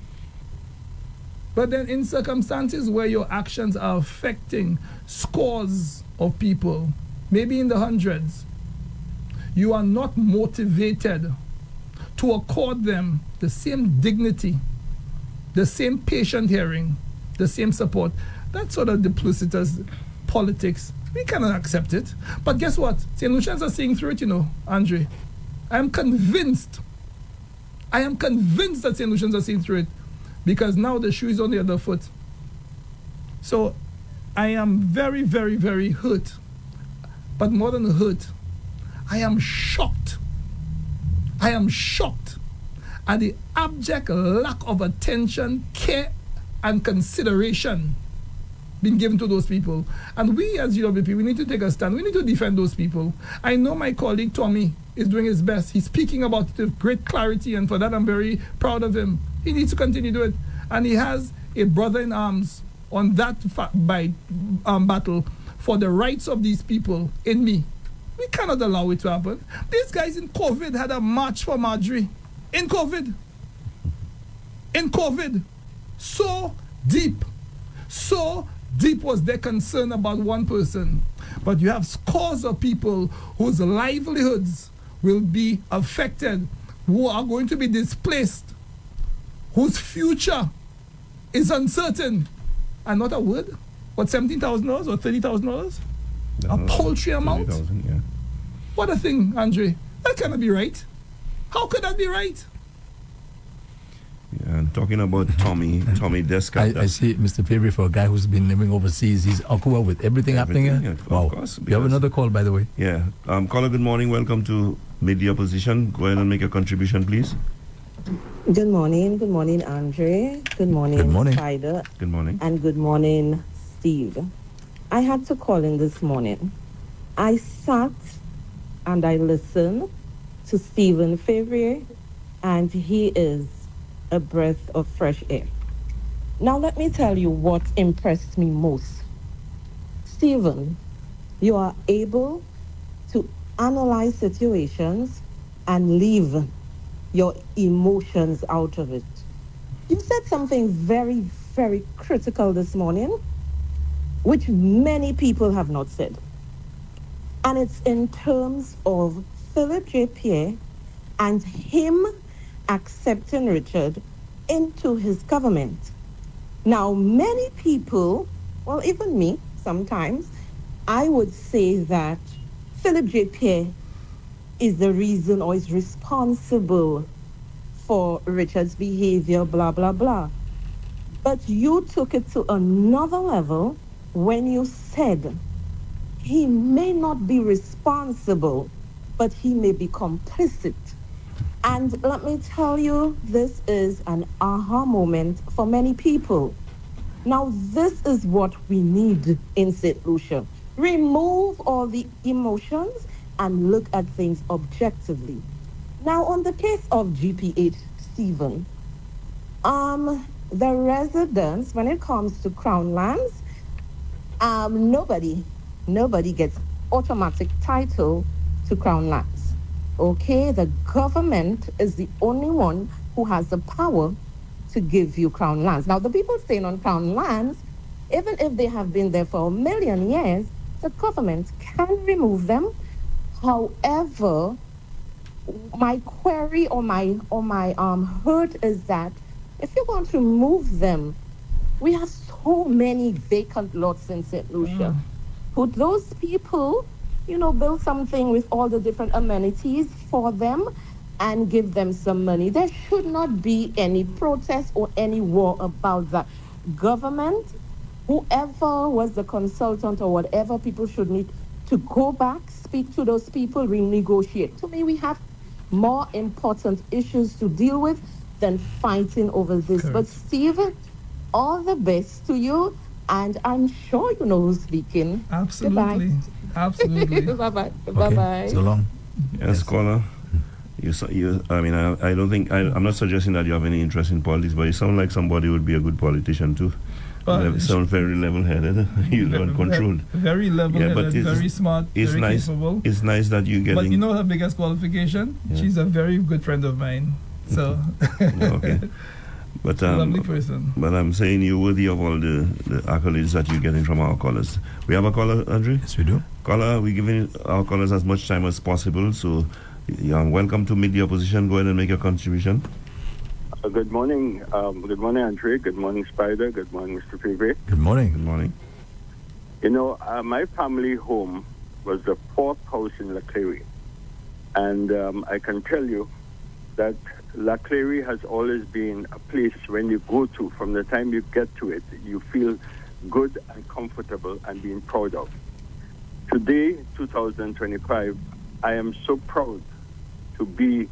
E: But then in circumstances where your actions are affecting scores of people, maybe in the hundreds, you are not motivated to accord them the same dignity, the same patient hearing, the same support. That sort of duplicitous politics, we cannot accept it. But guess what? St. Lucians are seeing through it, Andre. I am convinced that St. Lucians are seeing through it because now the shoe is on the other foot. So I am very, very, very hurt. But more than hurt, I am shocked. I am shocked at the abject lack of attention, care, and consideration being given to those people. And we as UWP, we need to take a stand. We need to defend those people. I know my colleague Tommy is doing his best. He's speaking about it with great clarity, and for that I'm very proud of him. He needs to continue to do it. And he has a brother in arms on that battle for the rights of these people in me. We cannot allow it to happen. These guys in COVID had a march for Marjorie. In COVID. So deep was their concern about one person. But you have scores of people whose livelihoods will be affected, who are going to be displaced, whose future is uncertain. And not a word? What, $17,000 or $30,000? A paltry amount?
D: Yeah.
E: What a thing, Andre. That cannot be right. How could that be right?
D: Yeah, and talking about Tommy Descott.
C: I see Mr. Fevrier, for a guy who's been living overseas, he's occupied with everything happening here.
D: Yeah,
C: wow.
D: Of course.
C: You have another call, by the way.
D: Yeah. Caller, good morning. Welcome to Meet the Opposition. Go ahead and make a contribution, please.
G: Good morning. Good morning, Andre. Good morning, Spider.
D: Good morning.
G: And good morning, Steve. I had to call in this morning. I sat and I listened to Stephen Fevrier, and he is a breath of fresh air. Now let me tell you what impressed me most. Stephen, you are able to analyze situations and leave your emotions out of it. You said something very, very critical this morning, which many people have not said. And it's in terms of Philip J. Pierre and him accepting Richard into his government. Now, many people, well, even me, sometimes, I would say that Philip J. Pierre is the reason or is responsible for Richard's behavior, blah, blah, blah. But you took it to another level when you said he may not be responsible, but he may be complicit. And let me tell you, this is an aha moment for many people. Now, this is what we need in St. Lucia. Remove all the emotions and look at things objectively. Now, on the case of GPH Stephen, the residents, when it comes to Crown lands, nobody gets automatic title to Crown lands. Okay, the government is the only one who has the power to give you Crown lands. Now, the people staying on Crown lands, even if they have been there for 1 million years, the government can remove them. However, my query or my hurt is that if you're going to move them, we have so many vacant lots in St. Lucia. Could those people, build something with all the different amenities for them and give them some money? There should not be any protest or any war about that. Government, whoever was the consultant or whatever, people should need to go back, speak to those people, renegotiate. To me, we have more important issues to deal with than fighting over this.
E: Correct.
G: But Steve, all the best to you, and I'm sure you know who's speaking.
E: Absolutely.
G: Goodbye.
E: Absolutely.
G: Bye-bye.
C: Okay,
G: Bye-bye.
C: so long.
D: Yes, caller. I don't think, I'm not suggesting that you have any interest in politics, but you sound like somebody who would be a good politician too. You sound very level-headed, controlled.
E: Very level-headed, very smart,
D: it's
E: very
D: nice,
E: capable.
D: It's nice that you get.
E: But you know her biggest qualification?
D: Yeah.
E: She's a very good friend of mine. So,
D: okay. But
E: lovely person.
D: But I'm saying you're worthy of all the accolades that you're getting from our callers. We have a caller, Andre?
C: Yes, we do.
D: Caller, we're giving our callers as much time as possible, so you're welcome to meet the opposition. Go ahead and make your contribution.
H: Good morning. Good morning, Andre. Good morning, Spider. Good morning, Mr. Fevrier.
C: Good morning.
D: Good morning.
H: My family home was the fourth house in La Clery. And I can tell you that La Clery has always been a place when you go to, from the time you get to it, you feel good and comfortable and being proud of. Today, 2025, I am so proud to be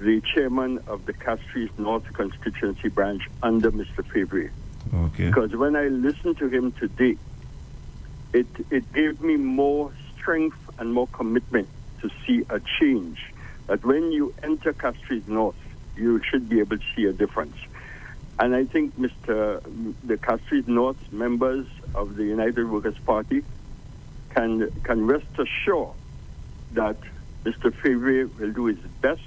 H: the chairman of the Castries North constituency branch under Mr. Fevrier.
D: Okay.
H: Because when I listened to him today, it gave me more strength and more commitment to see a change. That when you enter Castries North, you should be able to see a difference. And I think the Castries North members of the United Workers' Party can rest assured that Mr. Fevrier will do his best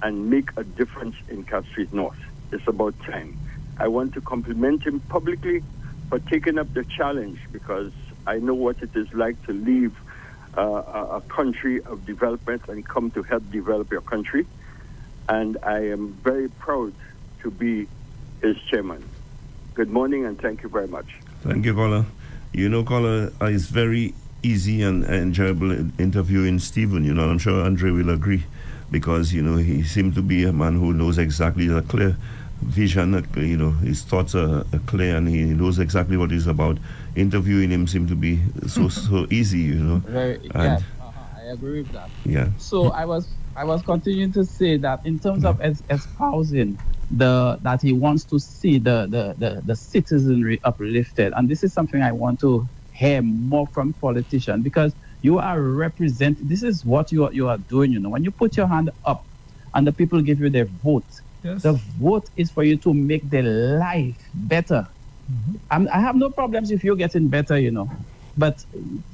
H: and make a difference in Castries North. It's about time. I want to compliment him publicly for taking up the challenge, because I know what it is like to leave a country of development and come to help develop your country. And I am very proud to be his chairman. Good morning, and thank you very much.
D: Thank you, caller. Caller, it's very easy and enjoyable interviewing Stephen, and I'm sure Andre will agree, because, he seemed to be a man who knows exactly a clear vision, his thoughts are clear, and he knows exactly what he's about. Interviewing him seemed to be so easy,
I: Very, yes, I agree with that.
D: Yeah.
I: So I was continuing to say that in terms of espousing that he wants to see the citizenry uplifted, and this is something I want to hear more from politicians, because you are representing. This is what you are doing. When you put your hand up and the people give you their vote,
E: Yes.
I: the vote is for you to make their life better. I have no problems if you're getting better, but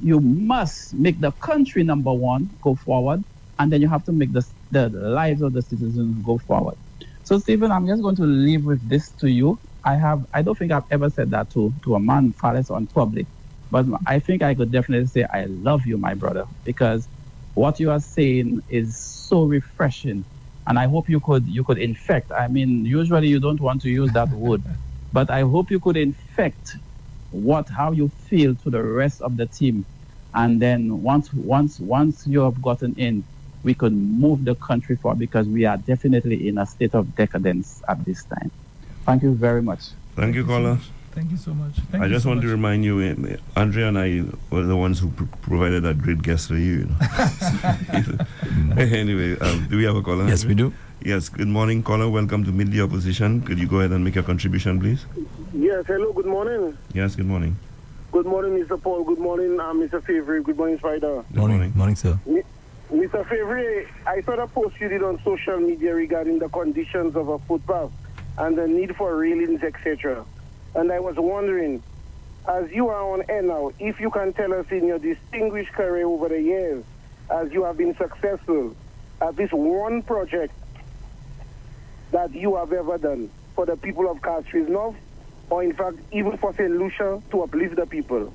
I: you must make the country number one go forward, and then you have to make the lives of the citizens go forward. So, Stephen, I'm just going to leave with this to you. I don't think I've ever said that to a man, fathers on public, but I think I could definitely say I love you, my brother, because what you are saying is so refreshing, and I hope you could infect. I mean, usually you don't want to use that word, but I hope you could infect how you feel to the rest of the team, and then once you have gotten in, we could move the country forward, because we are definitely in a state of decadence at this time. Thank you very much.
D: Thank you, caller.
E: Thank you so much.
D: I just want to remind you, Andrea and I were the ones who provided that great guest for you. Anyway, do we have a caller?
C: Yes, we do.
D: Yes, good morning, caller. Welcome to Meet the Opposition. Could you go ahead and make your contribution, please?
J: Yes, hello, good morning.
D: Yes, good morning.
J: Good morning, Mr. Paul. Good morning, Mr. Fevrier. Good morning, Spider.
C: Morning, sir.
J: Mr. Fevrier, I saw the post you did on social media regarding the conditions of a footpath and the need for railings, etc. And I was wondering, as you are on air now, if you can tell us in your distinguished career over the years, as you have been successful, at least one project that you have ever done for the people of Castries North, or in fact, even for St. Lucia, to uplift the people.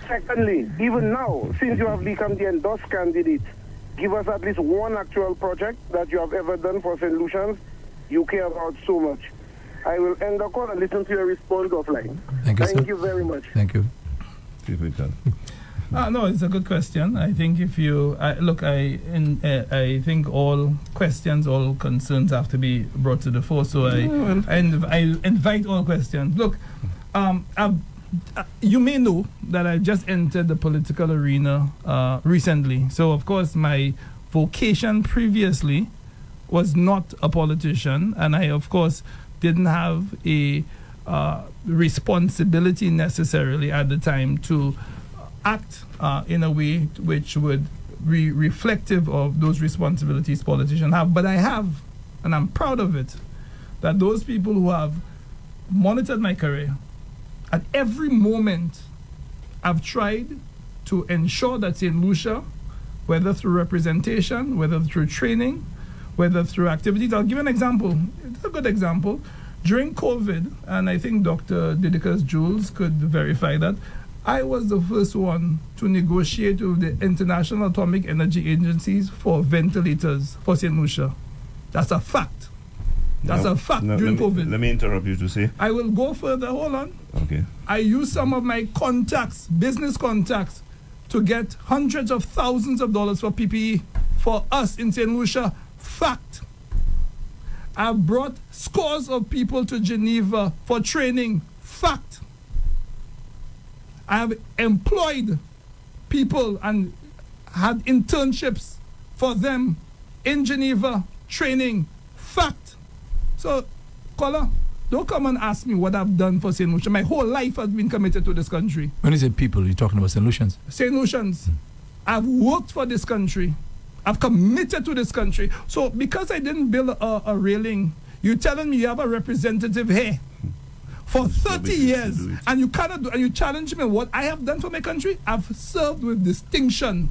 J: Secondly, even now, since you have become the endorsed candidate, give us at least one actual project that you have ever done for St. Lucians you care about so much. I will end the call and listen to your response offline.
C: Thank you, sir.
J: Thank you very much.
C: Thank you.
E: No, it's a good question. I think if you look, I think all questions, all concerns have to be brought to the fore. So I invite all questions. Look, you may know that I just entered the political arena recently. So of course my vocation previously was not a politician, and I of course didn't have a responsibility necessarily at the time to act in a way which would be reflective of those responsibilities politicians have. But I have, and I'm proud of it, that those people who have monitored my career, at every moment I've tried to ensure that St. Lucia, whether through representation, whether through training, whether through activities. I'll give an example. It's a good example. During COVID, and I think Dr. Didicus Jules could verify that, I was the first one to negotiate with the International Atomic Energy Agencies for ventilators for St. Lucia. That's a fact. That's a fact during COVID.
D: Let me interrupt you to say.
E: I will go further. Hold on.
D: Okay.
E: I used some of my contacts, business contacts, to get hundreds of thousands of dollars for PPE for us in St. Lucia. Fact. I've brought scores of people to Geneva for training. Fact. I have employed people and had internships for them in Geneva, training. Fact. So, caller, don't come and ask me what I've done for St. Lucia. My whole life has been committed to this country.
C: When you say people, you're talking about St. Lucians?
E: St. Lucians. I've worked for this country. I've committed to this country. So because I didn't build a railing, you're telling me you have a representative here for 30 years and you cannot do, and you challenge me what I have done for my country? I've served with distinction.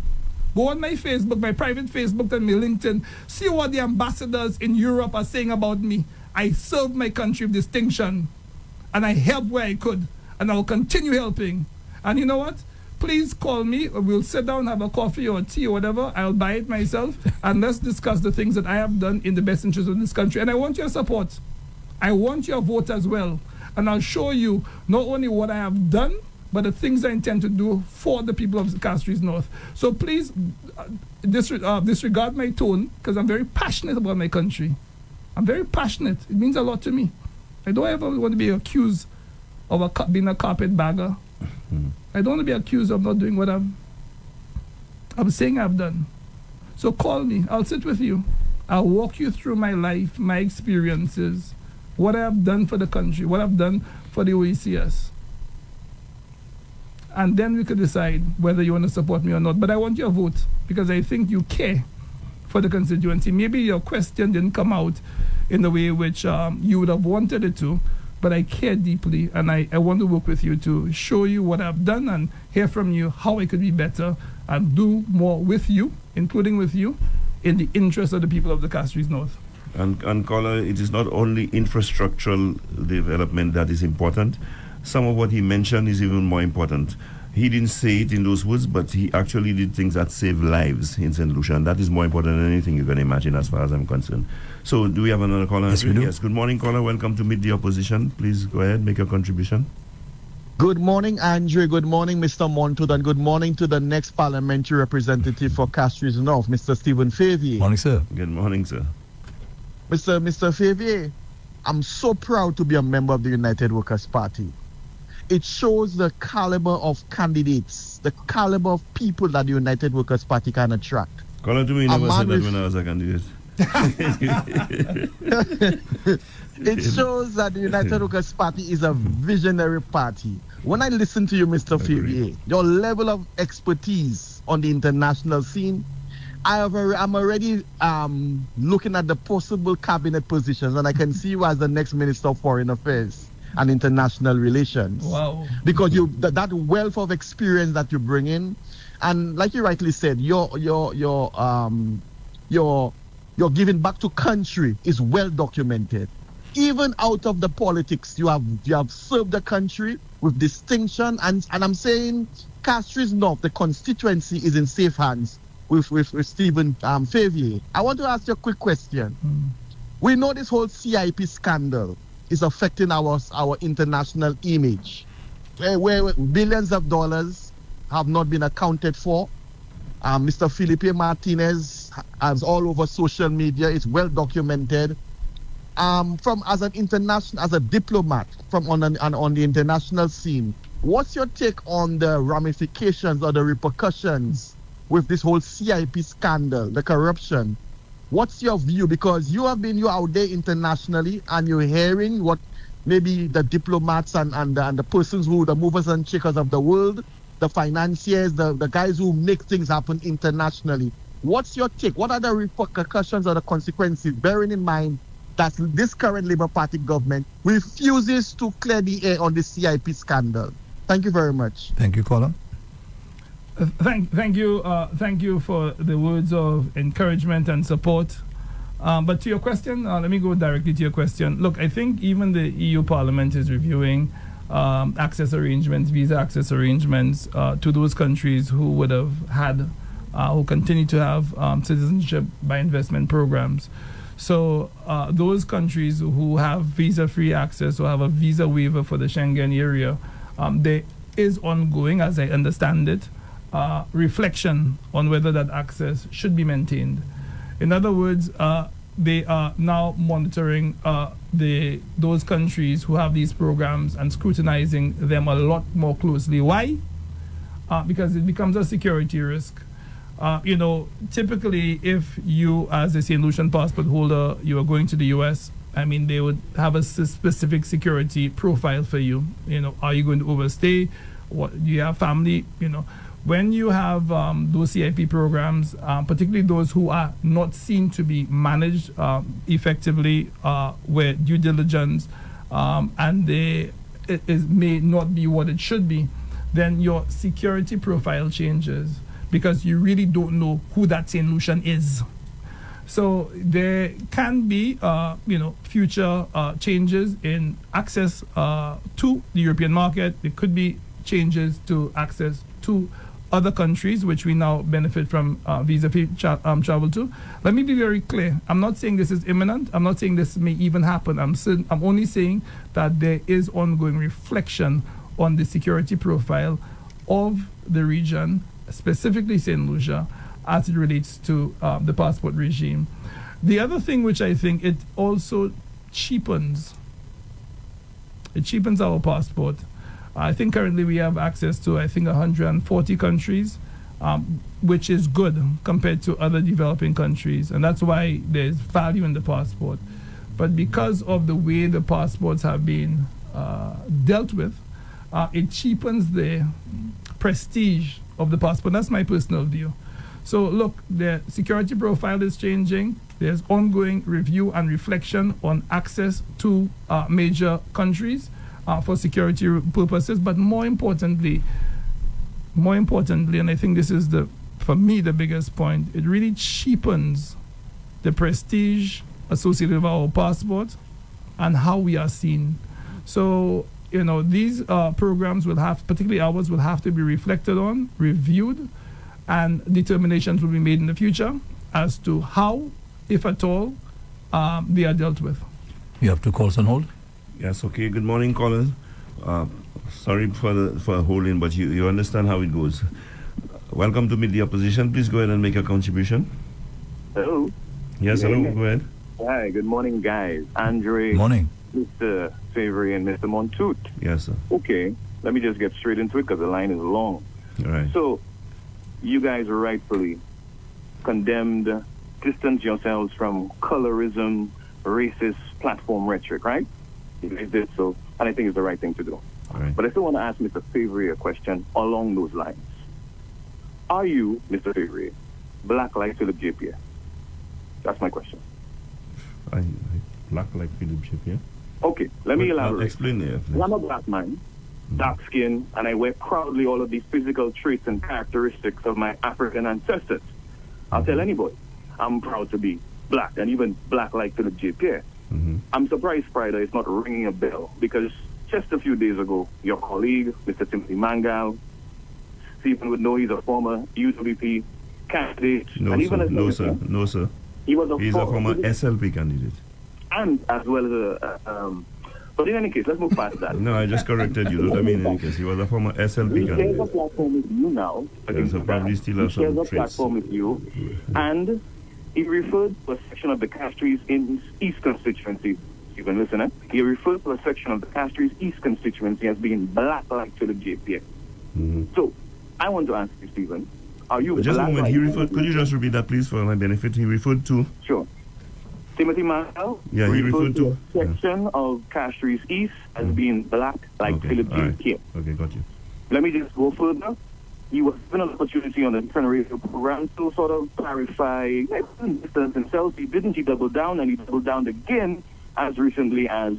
E: Go on my Facebook, my private Facebook and my LinkedIn. See what the ambassadors in Europe are saying about me. I served my country with distinction. And I helped where I could. And I will continue helping. And you know what? Please call me. We'll sit down, have a coffee or tea or whatever. I'll buy it myself. And let's discuss the things that I have done in the best interest of this country. And I want your support. I want your vote as well. And I'll show you not only what I have done, but the things I intend to do for the people of Castries North. So please disregard my tone, because I'm very passionate about my country. I'm very passionate. It means a lot to me. I don't ever want to be accused of being a carpetbagger. I don't want to be accused of not doing what I'm saying I've done. So call me. I'll sit with you. I'll walk you through my life, my experiences, what I've done for the country, what I've done for the OECS. And then we could decide whether you want to support me or not. But I want your vote, because I think you care for the constituency. Maybe your question didn't come out in the way which you would have wanted it to, but I care deeply, and I want to work with you to show you what I've done and hear from you how I could be better and do more with you, including with you, in the interest of the people of the Castries North.
D: And caller, it is not only infrastructural development that is important. Some of what he mentioned is even more important. He didn't say it in those words, but he actually did things that save lives in St. Lucia, and that is more important than anything you can imagine as far as I'm concerned. So do we have another caller?
C: Yes, we do.
D: Yes, good morning, caller. Welcome to Meet the Opposition. Please go ahead, make your contribution.
K: Good morning, Andre. Good morning, Mr. Montoute, and good morning to the next parliamentary representative for Castries North, Mr. Stephen Fevrier.
C: Morning, sir.
D: Good morning, sir.
K: Mr. Fevrier, I'm so proud to be a member of the United Workers' Party. It shows the caliber of candidates, the caliber of people that the United Workers' Party can attract.
D: Colin, to me, never said that when I was a candidate.
K: It shows that the United Workers' Party is a visionary party. When I listen to you, Mr. Fevrier, your level of expertise on the international scene, I'm already looking at the possible cabinet positions, and I can see you as the next Minister of Foreign Affairs and International Relations.
E: Wow.
K: Because that wealth of experience that you bring in, and like you rightly said, your giving back to country is well documented. Even out of the politics, you have served the country with distinction, and I'm saying Castries North, the constituency, is in safe hands with Stephen Fevrier. I want to ask you a quick question. We know this whole CIP scandal is affecting our international image, where billions of dollars have not been accounted for. Mr. Felipe Martinez is all over social media. It's well documented. As a diplomat on the international scene, what's your take on the ramifications or the repercussions with this whole CIP scandal, the corruption? What's your view? Because you're out there internationally and you're hearing what maybe the diplomats and the persons the movers and shakers of the world, the financiers, the guys who make things happen internationally. What's your take? What are the repercussions or the consequences, bearing in mind that this current Labour Party government refuses to clear the air on the CIP scandal? Thank you very much.
C: Thank you, Colin.
E: Thank you for the words of encouragement and support. But to your question, let me go directly to your question. Look, I think even the EU Parliament is reviewing access arrangements, visa access arrangements to those countries who would have had, who continue to have citizenship by investment programs. So those countries who have visa-free access or have a visa waiver for the Schengen area, there is ongoing, as I understand it, reflection on whether that access should be maintained. In other words, they are now monitoring those countries who have these programs and scrutinizing them a lot more closely. Why? Because it becomes a security risk. Typically, if you, as a St. Lucian passport holder, you are going to the U.S., they would have a specific security profile for you. Are you going to overstay? What, do you have family? When you have those CIP programs, particularly those who are not seen to be managed effectively with due diligence, and it may not be what it should be, then your security profile changes because you really don't know who that St. Lucian is. So there can be, future changes in access to the European market. There could be changes to access to other countries, which we now benefit from visa-free travel to. Let me be very clear. I'm not saying this is imminent. I'm not saying this may even happen. I'm only saying that there is ongoing reflection on the security profile of the region, specifically St. Lucia, as it relates to the passport regime. The other thing which I think it also cheapens our passport. I think currently we have access to, 140 countries, which is good compared to other developing countries. And that's why there's value in the passport. But because of the way the passports have been dealt with, it cheapens the prestige of the passport. That's my personal view. So look, the security profile is changing. There's ongoing review and reflection on access to major countries for security purposes. But more importantly, and I think this is for me the biggest point, it really cheapens the prestige associated with our passport and how we are seen. So, these programs will have, particularly ours, will have to be reflected on, reviewed, and determinations will be made in the future as to how, if at all, they are dealt with.
C: You have 2 calls on hold.
D: Yes, okay. Good morning, Colin. Sorry for holding, but you understand how it goes. Welcome to Meet the Opposition. Please go ahead and make a contribution.
L: Hello.
D: Yes, hello. Go ahead.
L: Hi, good morning, guys. Andre,
C: Morning.
L: Mr. Fevrier, and Mr. Montoute.
D: Yes, sir.
L: Okay, let me just get straight into it because the line is long.
D: All right.
L: So, you guys rightfully condemned, distance yourselves from colorism, racist platform rhetoric, right? You guys did so, and I think it's the right thing to do.
D: All right.
L: But I still want to ask Mr. Fevrier a question along those lines. Are you, Mr. Fevrier, black like Philip J. Pierre? That's my question.
D: I black like Philip J. Pierre.
L: Okay, let me elaborate.
D: Explain there. please.
L: I'm a black man, dark skin, and I wear proudly all of these physical traits and characteristics of my African ancestors. I'll tell anybody, I'm proud to be black, and even black like Philip J. Pierre. I'm surprised, Spider, is not ringing a bell, because just a few days ago, your colleague, Mr. Timothy Mangal, Stephen would know he's a former UWP candidate.
D: No,
L: and even
D: sir. No, sir.
L: He was
D: He's a former SLP candidate.
L: And as well as but in any case, let's move past that.
D: No, I just corrected you. What I mean, in any case, he was a former SLP
L: He shares a
D: candidate.
L: platform with you now.
D: Yes, so probably still have
L: He shares
D: some
L: a
D: traits.
L: platform with you. And he referred to a section of the Castries in East constituency. You can listen, eh? He referred to a section of the Castries East constituency as being black like to the JPX. So, I want to ask you, Stephen, are you
D: Just a
L: black
D: moment.
L: like
D: He referred. Could you just repeat that, please, for my benefit? He referred to.
L: Sure. Timothy Mangal
D: Yeah, he referred to.
L: a section of Castries East as being black like Philip
D: all right.
L: J.
D: Okay, got you.
L: Let me just go further. He was given an opportunity on a different radio program to sort of clarify, he didn't distance himself, he didn't, he doubled down, and he doubled down again as recently as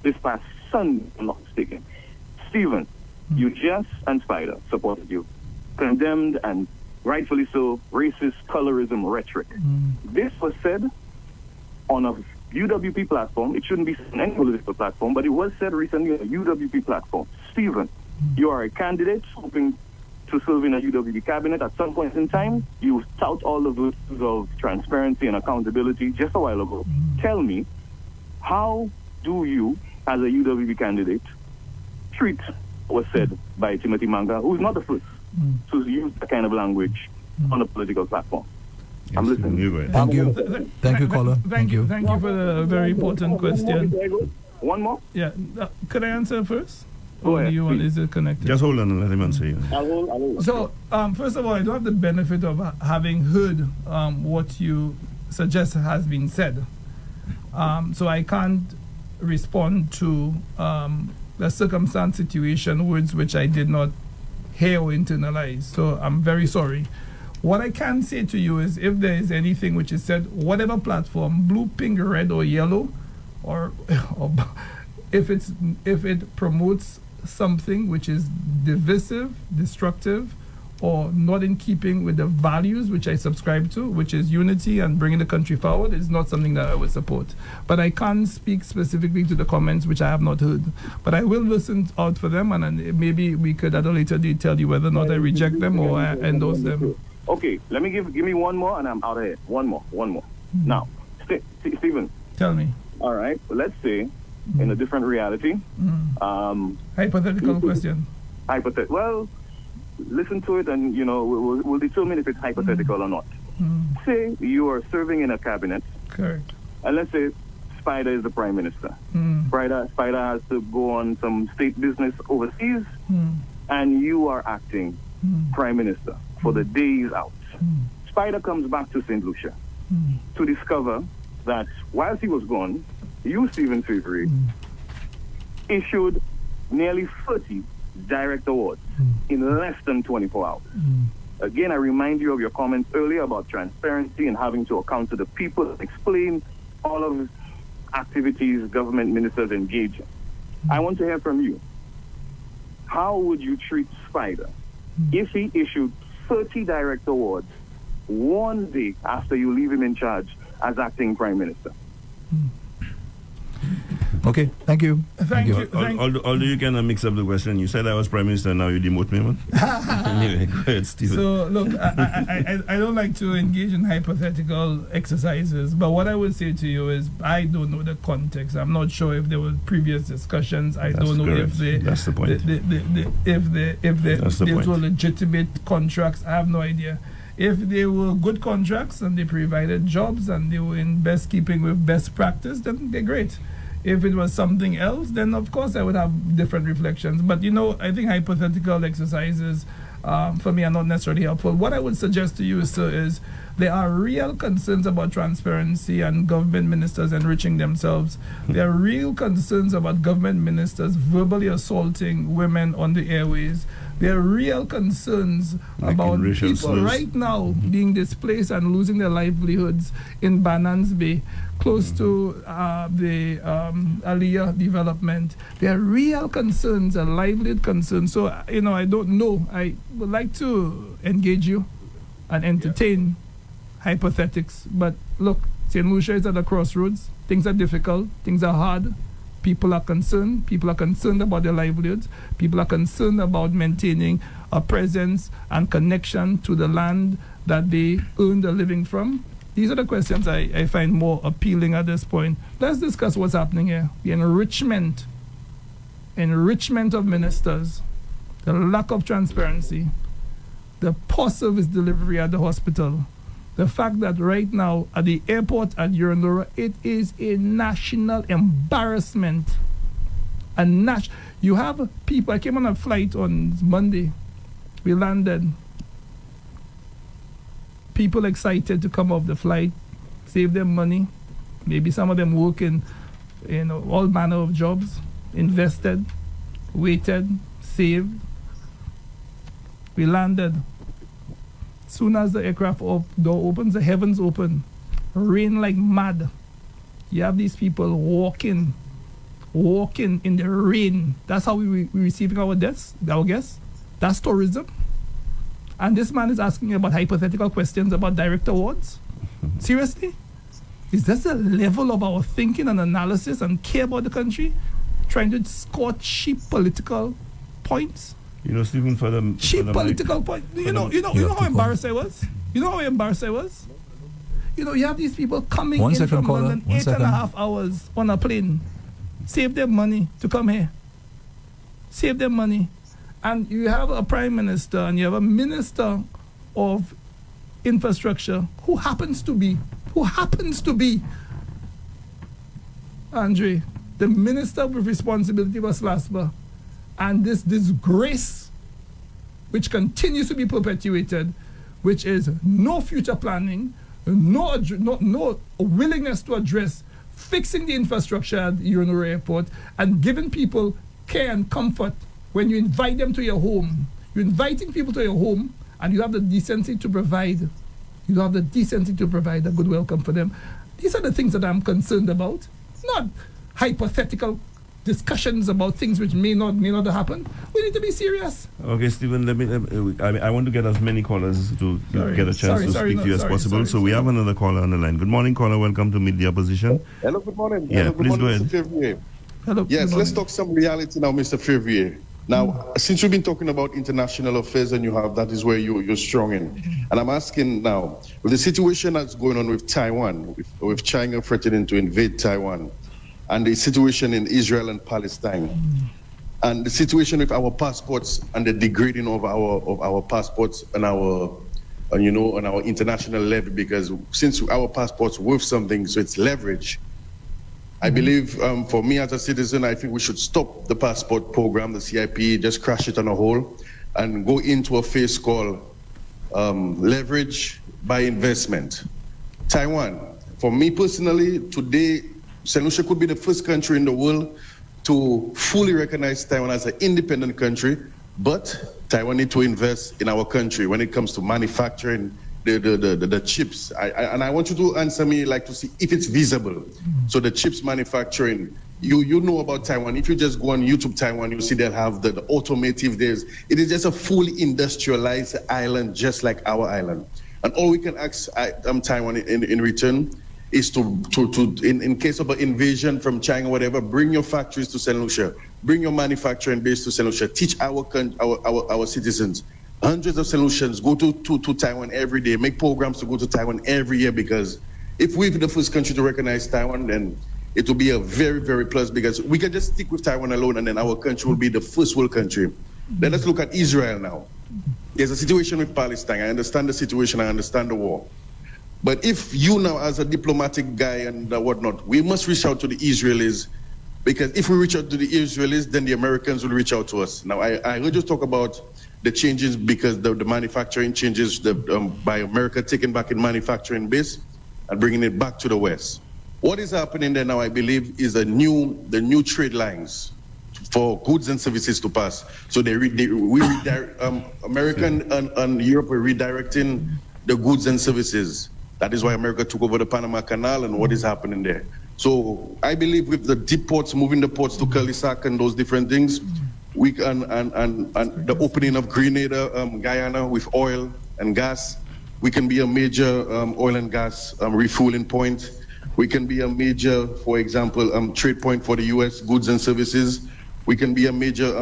L: this past Sunday, if I'm not mistaken. Stephen, you just, and Spider, supported you, condemned, and rightfully so, racist colorism rhetoric. This was said on a UWP platform. It shouldn't be said on any political platform, but it was said recently on a UWP platform. Stephen, you are a candidate hoping to serve in a UWP cabinet at some point in time. You tout all the virtues of transparency and accountability just a while ago. Tell me, how do you, as a UWP candidate, treat what was said by Timothy Manga, who is not the first to use that kind of language on a political platform? I'm listening.
C: Thank you. Thank you, caller.
E: Thank you. Thank you for the very important question.
L: One more?
E: Yeah. Could I answer first?
L: Go
E: Or
L: ahead,
E: do you want,
L: please.
E: is it connected?
D: Just hold on and let him answer you.
L: I'll hold.
E: So, first of all, I don't have the benefit of having heard what you suggest has been said. So I can't respond to the circumstance, situation, words which I did not hear or internalize. So I'm very sorry. What I can say to you is if there is anything which is said, whatever platform, blue, pink, red, or yellow, or if it promotes something which is divisive, destructive, or not in keeping with the values which I subscribe to, which is unity and bringing the country forward, is not something that I would support. But I can't speak specifically to the comments which I have not heard. But I will listen out for them, and then maybe we could at a later date tell you whether or not I reject them or I endorse them.
L: Okay, let me give me one more, and I'm out of here. One more. Now, Stephen.
E: Tell me.
L: All right, let's say in a different reality.
E: Hypothetical question.
L: Well, listen to it, and we'll determine if it's hypothetical or not. Say you are serving in a cabinet.
E: Correct.
L: And let's say Spider is the prime minister. Spider has to go on some state business overseas, and you are acting prime minister for the days out. Spider comes back to St. Lucia to discover that whilst he was gone, you, Stephen Fevrier, issued nearly 30 direct awards in less than 24 hours. Again, I remind you of your comments earlier about transparency and having to account to the people and explain all of the activities government ministers engage in. I want to hear from you. How would you treat Spider if he issued 30 direct awards one day after you leave him in charge as acting prime minister?
C: Okay, thank you.
E: Thank you.
D: Although you cannot mix up the question, you said I was prime minister, now you demote me, man. Anyway, go ahead, Stephen.
E: So, look, I don't like to engage in hypothetical exercises, but what I would say to you is I don't know the context. I'm not sure if there were previous discussions. I don't know if
D: That's the point.
E: if those were legitimate contracts. I have no idea. If they were good contracts and they provided jobs and they were in best keeping with best practice, then they're great. If it was something else, then of course I would have different reflections. But I think hypothetical exercises for me are not necessarily helpful. What I would suggest to you, sir, is there are real concerns about transparency and government ministers enriching themselves. There are real concerns about government ministers verbally assaulting women on the airways. There are real concerns about people slurs right now being displaced and losing their livelihoods in Banans Bay, close to the Aliyah development. There are real concerns and livelihood concerns. So, I don't know. I would like to engage you and entertain hypothetics. But look, St. Lucia is at a crossroads. Things are difficult. Things are hard. People are concerned. People are concerned about their livelihoods. People are concerned about maintaining a presence and connection to the land that they earn their living from. These are the questions I find more appealing at this point. Let's discuss what's happening here. The enrichment of ministers, the lack of transparency, the poor service delivery at the hospital, the fact that right now at the airport at Uranora, it is a national embarrassment. You have people, I came on a flight on Monday, we landed, people excited to come off the flight, save them money, maybe some of them work in all manner of jobs, invested, waited, saved. We landed. Soon as the aircraft door opens, the heavens open. Rain like mad. You have these people walking in the rain. That's how we're receiving our guests. That's tourism. And this man is asking about hypothetical questions about direct awards. Seriously? Is this the level of our thinking and analysis and care about the country? Trying to score cheap political points?
D: Stephen, for the
E: political point. You know how embarrassed I was? You have these people coming in from London 8.5 hours on a plane. Save their money to come here. Save their money. And you have a prime minister and you have a minister of infrastructure who happens to be, Andre, the minister with responsibility for SLASBA. And this disgrace, which continues to be perpetuated, which is no future planning, no willingness to address fixing the infrastructure at Uranora Airport and giving people care and comfort when you invite them to your home. You're inviting people to your home and you have the decency to provide. A good welcome for them. These are the things that I'm concerned about, not hypothetical discussions about things which may not happen. We need to be serious.
D: Okay, Stephen, I want to get as many callers to get a chance to speak to you as possible. So we have another caller on the line. Good morning, caller. Welcome to Meet the Opposition.
M: Hello, good morning.
D: Yeah,
M: please
D: go ahead.
M: Mr. Fevrier.
E: Hello.
M: Yes, let's talk some reality now, Mr. Fevrier. Now, since you've been talking about international affairs and that is where you're strong in. And I'm asking now, with the situation that's going on with Taiwan, with China threatening to invade Taiwan, and the situation in Israel and Palestine, and the situation with our passports and the degrading of our passports and our international level, because since our passports worth something, so it's leverage. I believe, for me as a citizen, I think we should stop the passport program, the CIP, just crash it on a hole, and go into a phase called leverage by investment. Taiwan, for me personally, today, St. Lucia could be the first country in the world to fully recognize Taiwan as an independent country, but Taiwan needs to invest in our country when it comes to manufacturing the chips. And I want you to answer me to see if it's visible. So the chips manufacturing, you know about Taiwan. If you just go on YouTube Taiwan, you see they'll have the automotive days. It is just a fully industrialized island, just like our island. And all we can ask Taiwan in return is to in case of an invasion from China or whatever, bring your factories to St. Lucia, bring your manufacturing base to St. Lucia, teach our citizens. Hundreds of St. Lucians go to Taiwan every day, make programs to go to Taiwan every year, because if we're the first country to recognize Taiwan, then it will be a very, very plus, because we can just stick with Taiwan alone and then our country will be the first world country. Let us look at Israel now. there's a situation with Palestine. I understand the situation. I understand the war. But if you now, as a diplomatic guy and whatnot, we must reach out to the Israelis, because if we reach out to the Israelis, then the Americans will reach out to us. Now, I heard you talk about the changes because the manufacturing changes by America taking back in manufacturing base and bringing it back to the West. What is happening there now, I believe, is the new trade lines for goods and services to pass. So American and Europe are redirecting the goods and services. That is why America took over the Panama Canal and what is happening there. So I believe with the deep ports, moving the ports to Calisac and those different things, we can, and the opening of Grenada, Guyana with oil and gas, we can be a major oil and gas refueling point. We can be a major, for example, trade point for the U.S. goods and services. We can be a major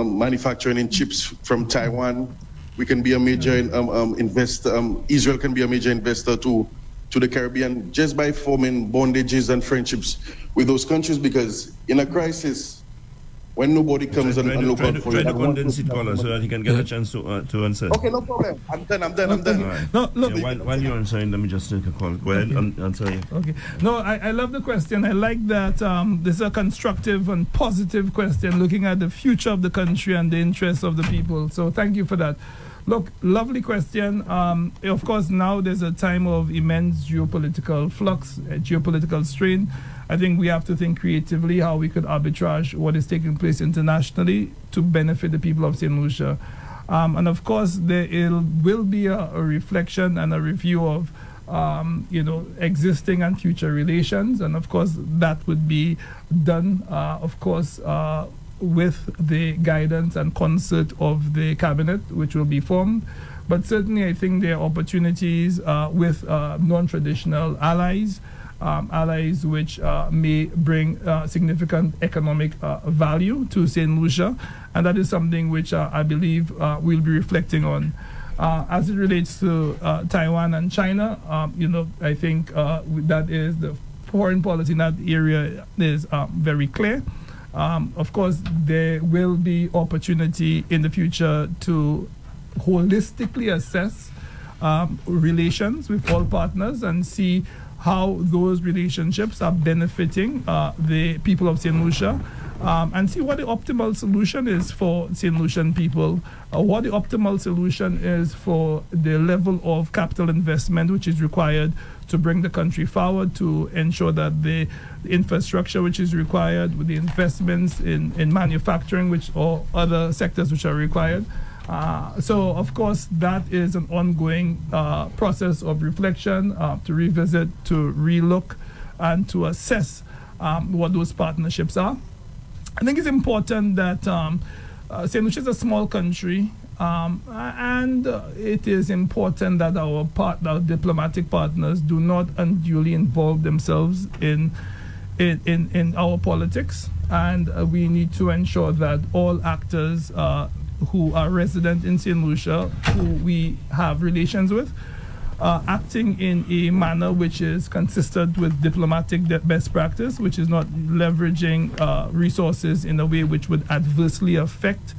M: manufacturing in chips from Taiwan. We can be a major investor. Israel can be a major investor to the Caribbean just by forming bondages and friendships with those countries, because in a crisis, when nobody comes and look out for you.
D: Try to condense it, caller, so that he can get a chance to answer.
M: Okay, no problem. I'm done.
D: Right.
E: No, look.
D: Yeah, while you're answering, let me just take a call. Go ahead and answer you.
E: Okay. No, I love the question. I like that this is a constructive and positive question looking at the future of the country and the interests of the people. So thank you for that. Look, lovely question. Of course, now there's a time of immense geopolitical flux, geopolitical strain. I think we have to think creatively how we could arbitrage what is taking place internationally to benefit the people of St. Lucia. And of course, there will be a reflection and a review of existing and future relations. And of course, that would be done, with the guidance and concert of the cabinet, which will be formed. But certainly, I think there are opportunities with non-traditional allies, allies which may bring significant economic value to St. Lucia. And that is something which I believe we'll be reflecting on. As it relates to Taiwan and China, I think that is the foreign policy in that area is very clear. Of course, there will be opportunity in the future to holistically assess relations with all partners and see how those relationships are benefiting the people of St. Lucia, and see what the optimal solution is for St. Lucian people, what the optimal solution is for the level of capital investment which is required to bring the country forward, to ensure that the infrastructure which is required, with the investments in manufacturing or other sectors which are required. So, of course, that is an ongoing process of reflection, to revisit, to relook, and to assess what those partnerships are. I think it's important that St. Lucia is a small country, and it is important that our diplomatic partners do not unduly involve themselves in our politics, and we need to ensure that all actors who are resident in St. Lucia, who we have relations with, acting in a manner which is consistent with diplomatic best practice, which is not leveraging resources in a way which would adversely affect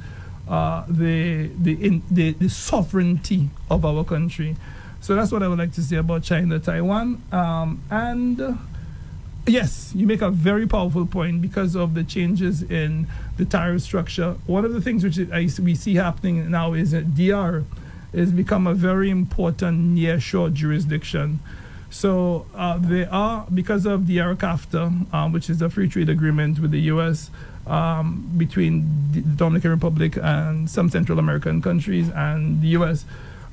E: the sovereignty of our country. So that's what I would like to say about China, Taiwan. Yes, you make a very powerful point because of the changes in the tariff structure. One of the things which we see happening now is that DR has become a very important nearshore jurisdiction. So there are, because of the CAFTA, which is a free trade agreement with the U.S., between the Dominican Republic and some Central American countries and the U.S.,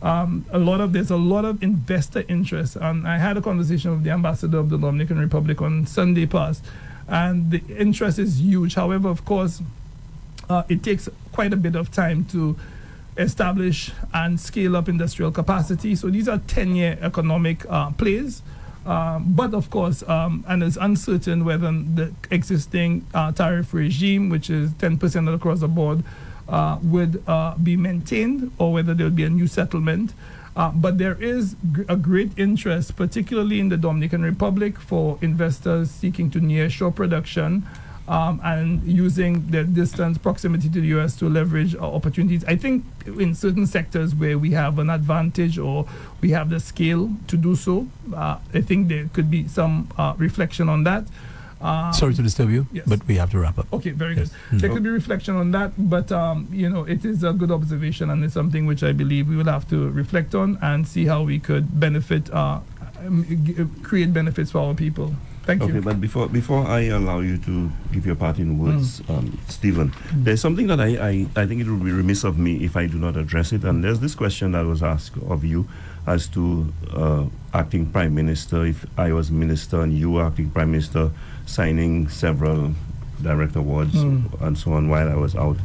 E: there's a lot of investor interest. I had a conversation with the ambassador of the Dominican Republic on Sunday past, and the interest is huge. However, of course, it takes quite a bit of time to establish and scale up industrial capacity. So these are 10-year economic plays. But of course, and it's uncertain whether the existing tariff regime, which is 10% across the board, would be maintained, or whether there will be a new settlement. But there is a great interest, particularly in the Dominican Republic, for investors seeking to nearshore production and using the distance, proximity to the U.S. to leverage opportunities. I think in certain sectors where we have an advantage or we have the scale to do so, I think there could be some reflection on that.
C: Sorry to disturb you,
E: yes.
C: but we have to wrap up.
E: Okay, very
C: Yes.
E: good. There could be reflection on that, but it is a good observation, and it's something which I believe we will have to reflect on and see how we could benefit, create benefits for our people. Thank you.
D: Okay, but before I allow you to give your parting words, Stephen, there's something that I think it would be remiss of me if I do not address it, and there's this question that was asked of you as to acting Prime Minister, if I was Minister and you were acting Prime Minister, signing several direct awards and so on while I was out.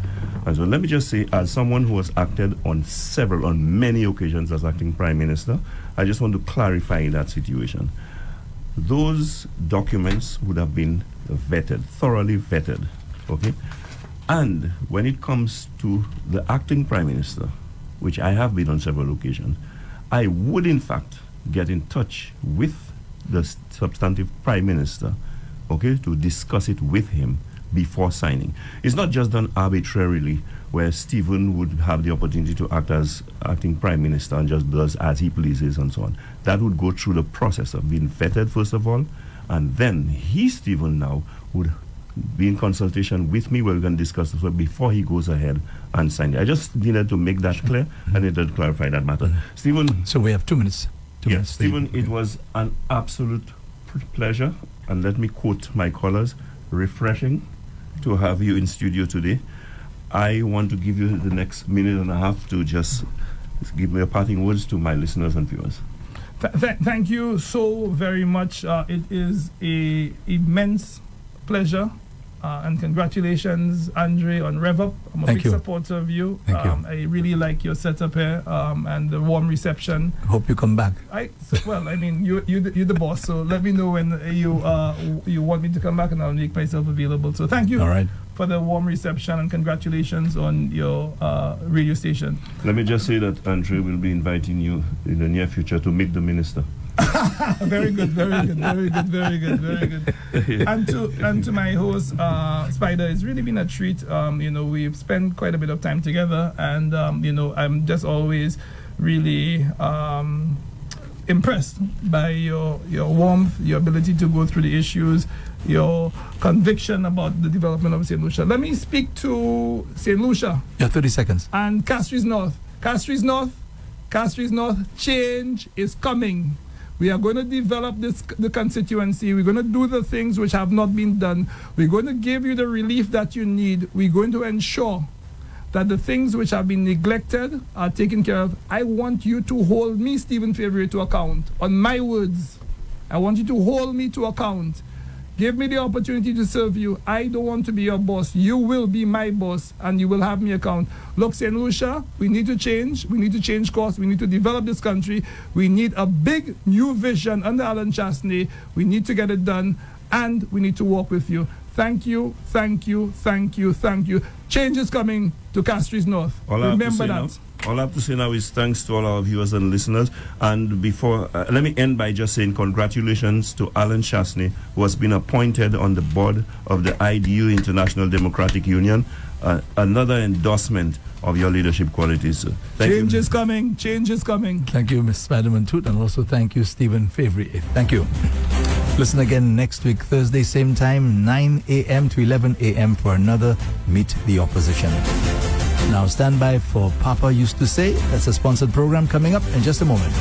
D: And so let me just say, as someone who has acted on many occasions as acting Prime Minister, I just want to clarify that situation. Those documents would have been vetted, thoroughly vetted, okay? And when it comes to the acting Prime Minister, which I have been on several occasions, I would in fact get in touch with the substantive Prime Minister, okay, to discuss it with him before signing. It's not just done arbitrarily, where Stephen would have the opportunity to act as acting Prime Minister and just does as he pleases and so on. That would go through the process of being vetted first of all, and then Stephen now would be in consultation with me where we can discuss this before he goes ahead and sign it. I just needed to make that clear and it did clarify that matter. Stephen.
C: So we have 2 minutes.
D: Yes, Stephen, it was an absolute pleasure, and let me quote my callers, refreshing to have you in studio today. I want to give you the next minute and a half to just give me a parting words to my listeners and viewers.
E: Thank you so very much. It is an immense pleasure. And congratulations, Andre, on Rev Up. I'm a big supporter of you.
C: Thank you.
E: I really like your setup here and the warm reception.
C: Hope you come back.
E: You're the boss, so let me know when you want me to come back, and I'll make myself available. So thank you for the warm reception, and congratulations on your radio station.
D: Let me just say that Andre will be inviting you in the near future to meet the minister.
E: Very good. And to my host, Spider, it's really been a treat. We've spent quite a bit of time together, and I'm just always really impressed by your warmth, your ability to go through the issues, your conviction about the development of St. Lucia. Let me speak to St. Lucia.
C: Yeah, 30 seconds.
E: And Castries North. Castries North, change is coming. We are going to develop the constituency. We're going to do the things which have not been done. We're going to give you the relief that you need. We're going to ensure that the things which have been neglected are taken care of. I want you to hold me, Stephen Fevrier, to account. On my words, I want you to hold me to account. Give me the opportunity to serve you. I don't want to be your boss. You will be my boss, and you will have me account. Look, St. Lucia, we need to change. We need to change course. We need to develop this country. We need a big new vision under Alan Chastney. We need to get it done, and we need to work with you. Thank you. Change is coming to Castries North. Remember that.
D: All I have to say now is thanks to all our viewers and listeners. And before, let me end by just saying congratulations to Alan Chastney, who has been appointed on the board of the IDU, International Democratic Union. Another endorsement of your leadership qualities.
E: Change is coming.
C: Thank you, Ms. Spider Montoute, and also thank you, Stephen Fevrier. Thank you. Listen again next week, Thursday, same time, 9 a.m. to 11 a.m. for another Meet the Opposition. Now stand by for Papa Used to Say. That's a sponsored program coming up in just a moment.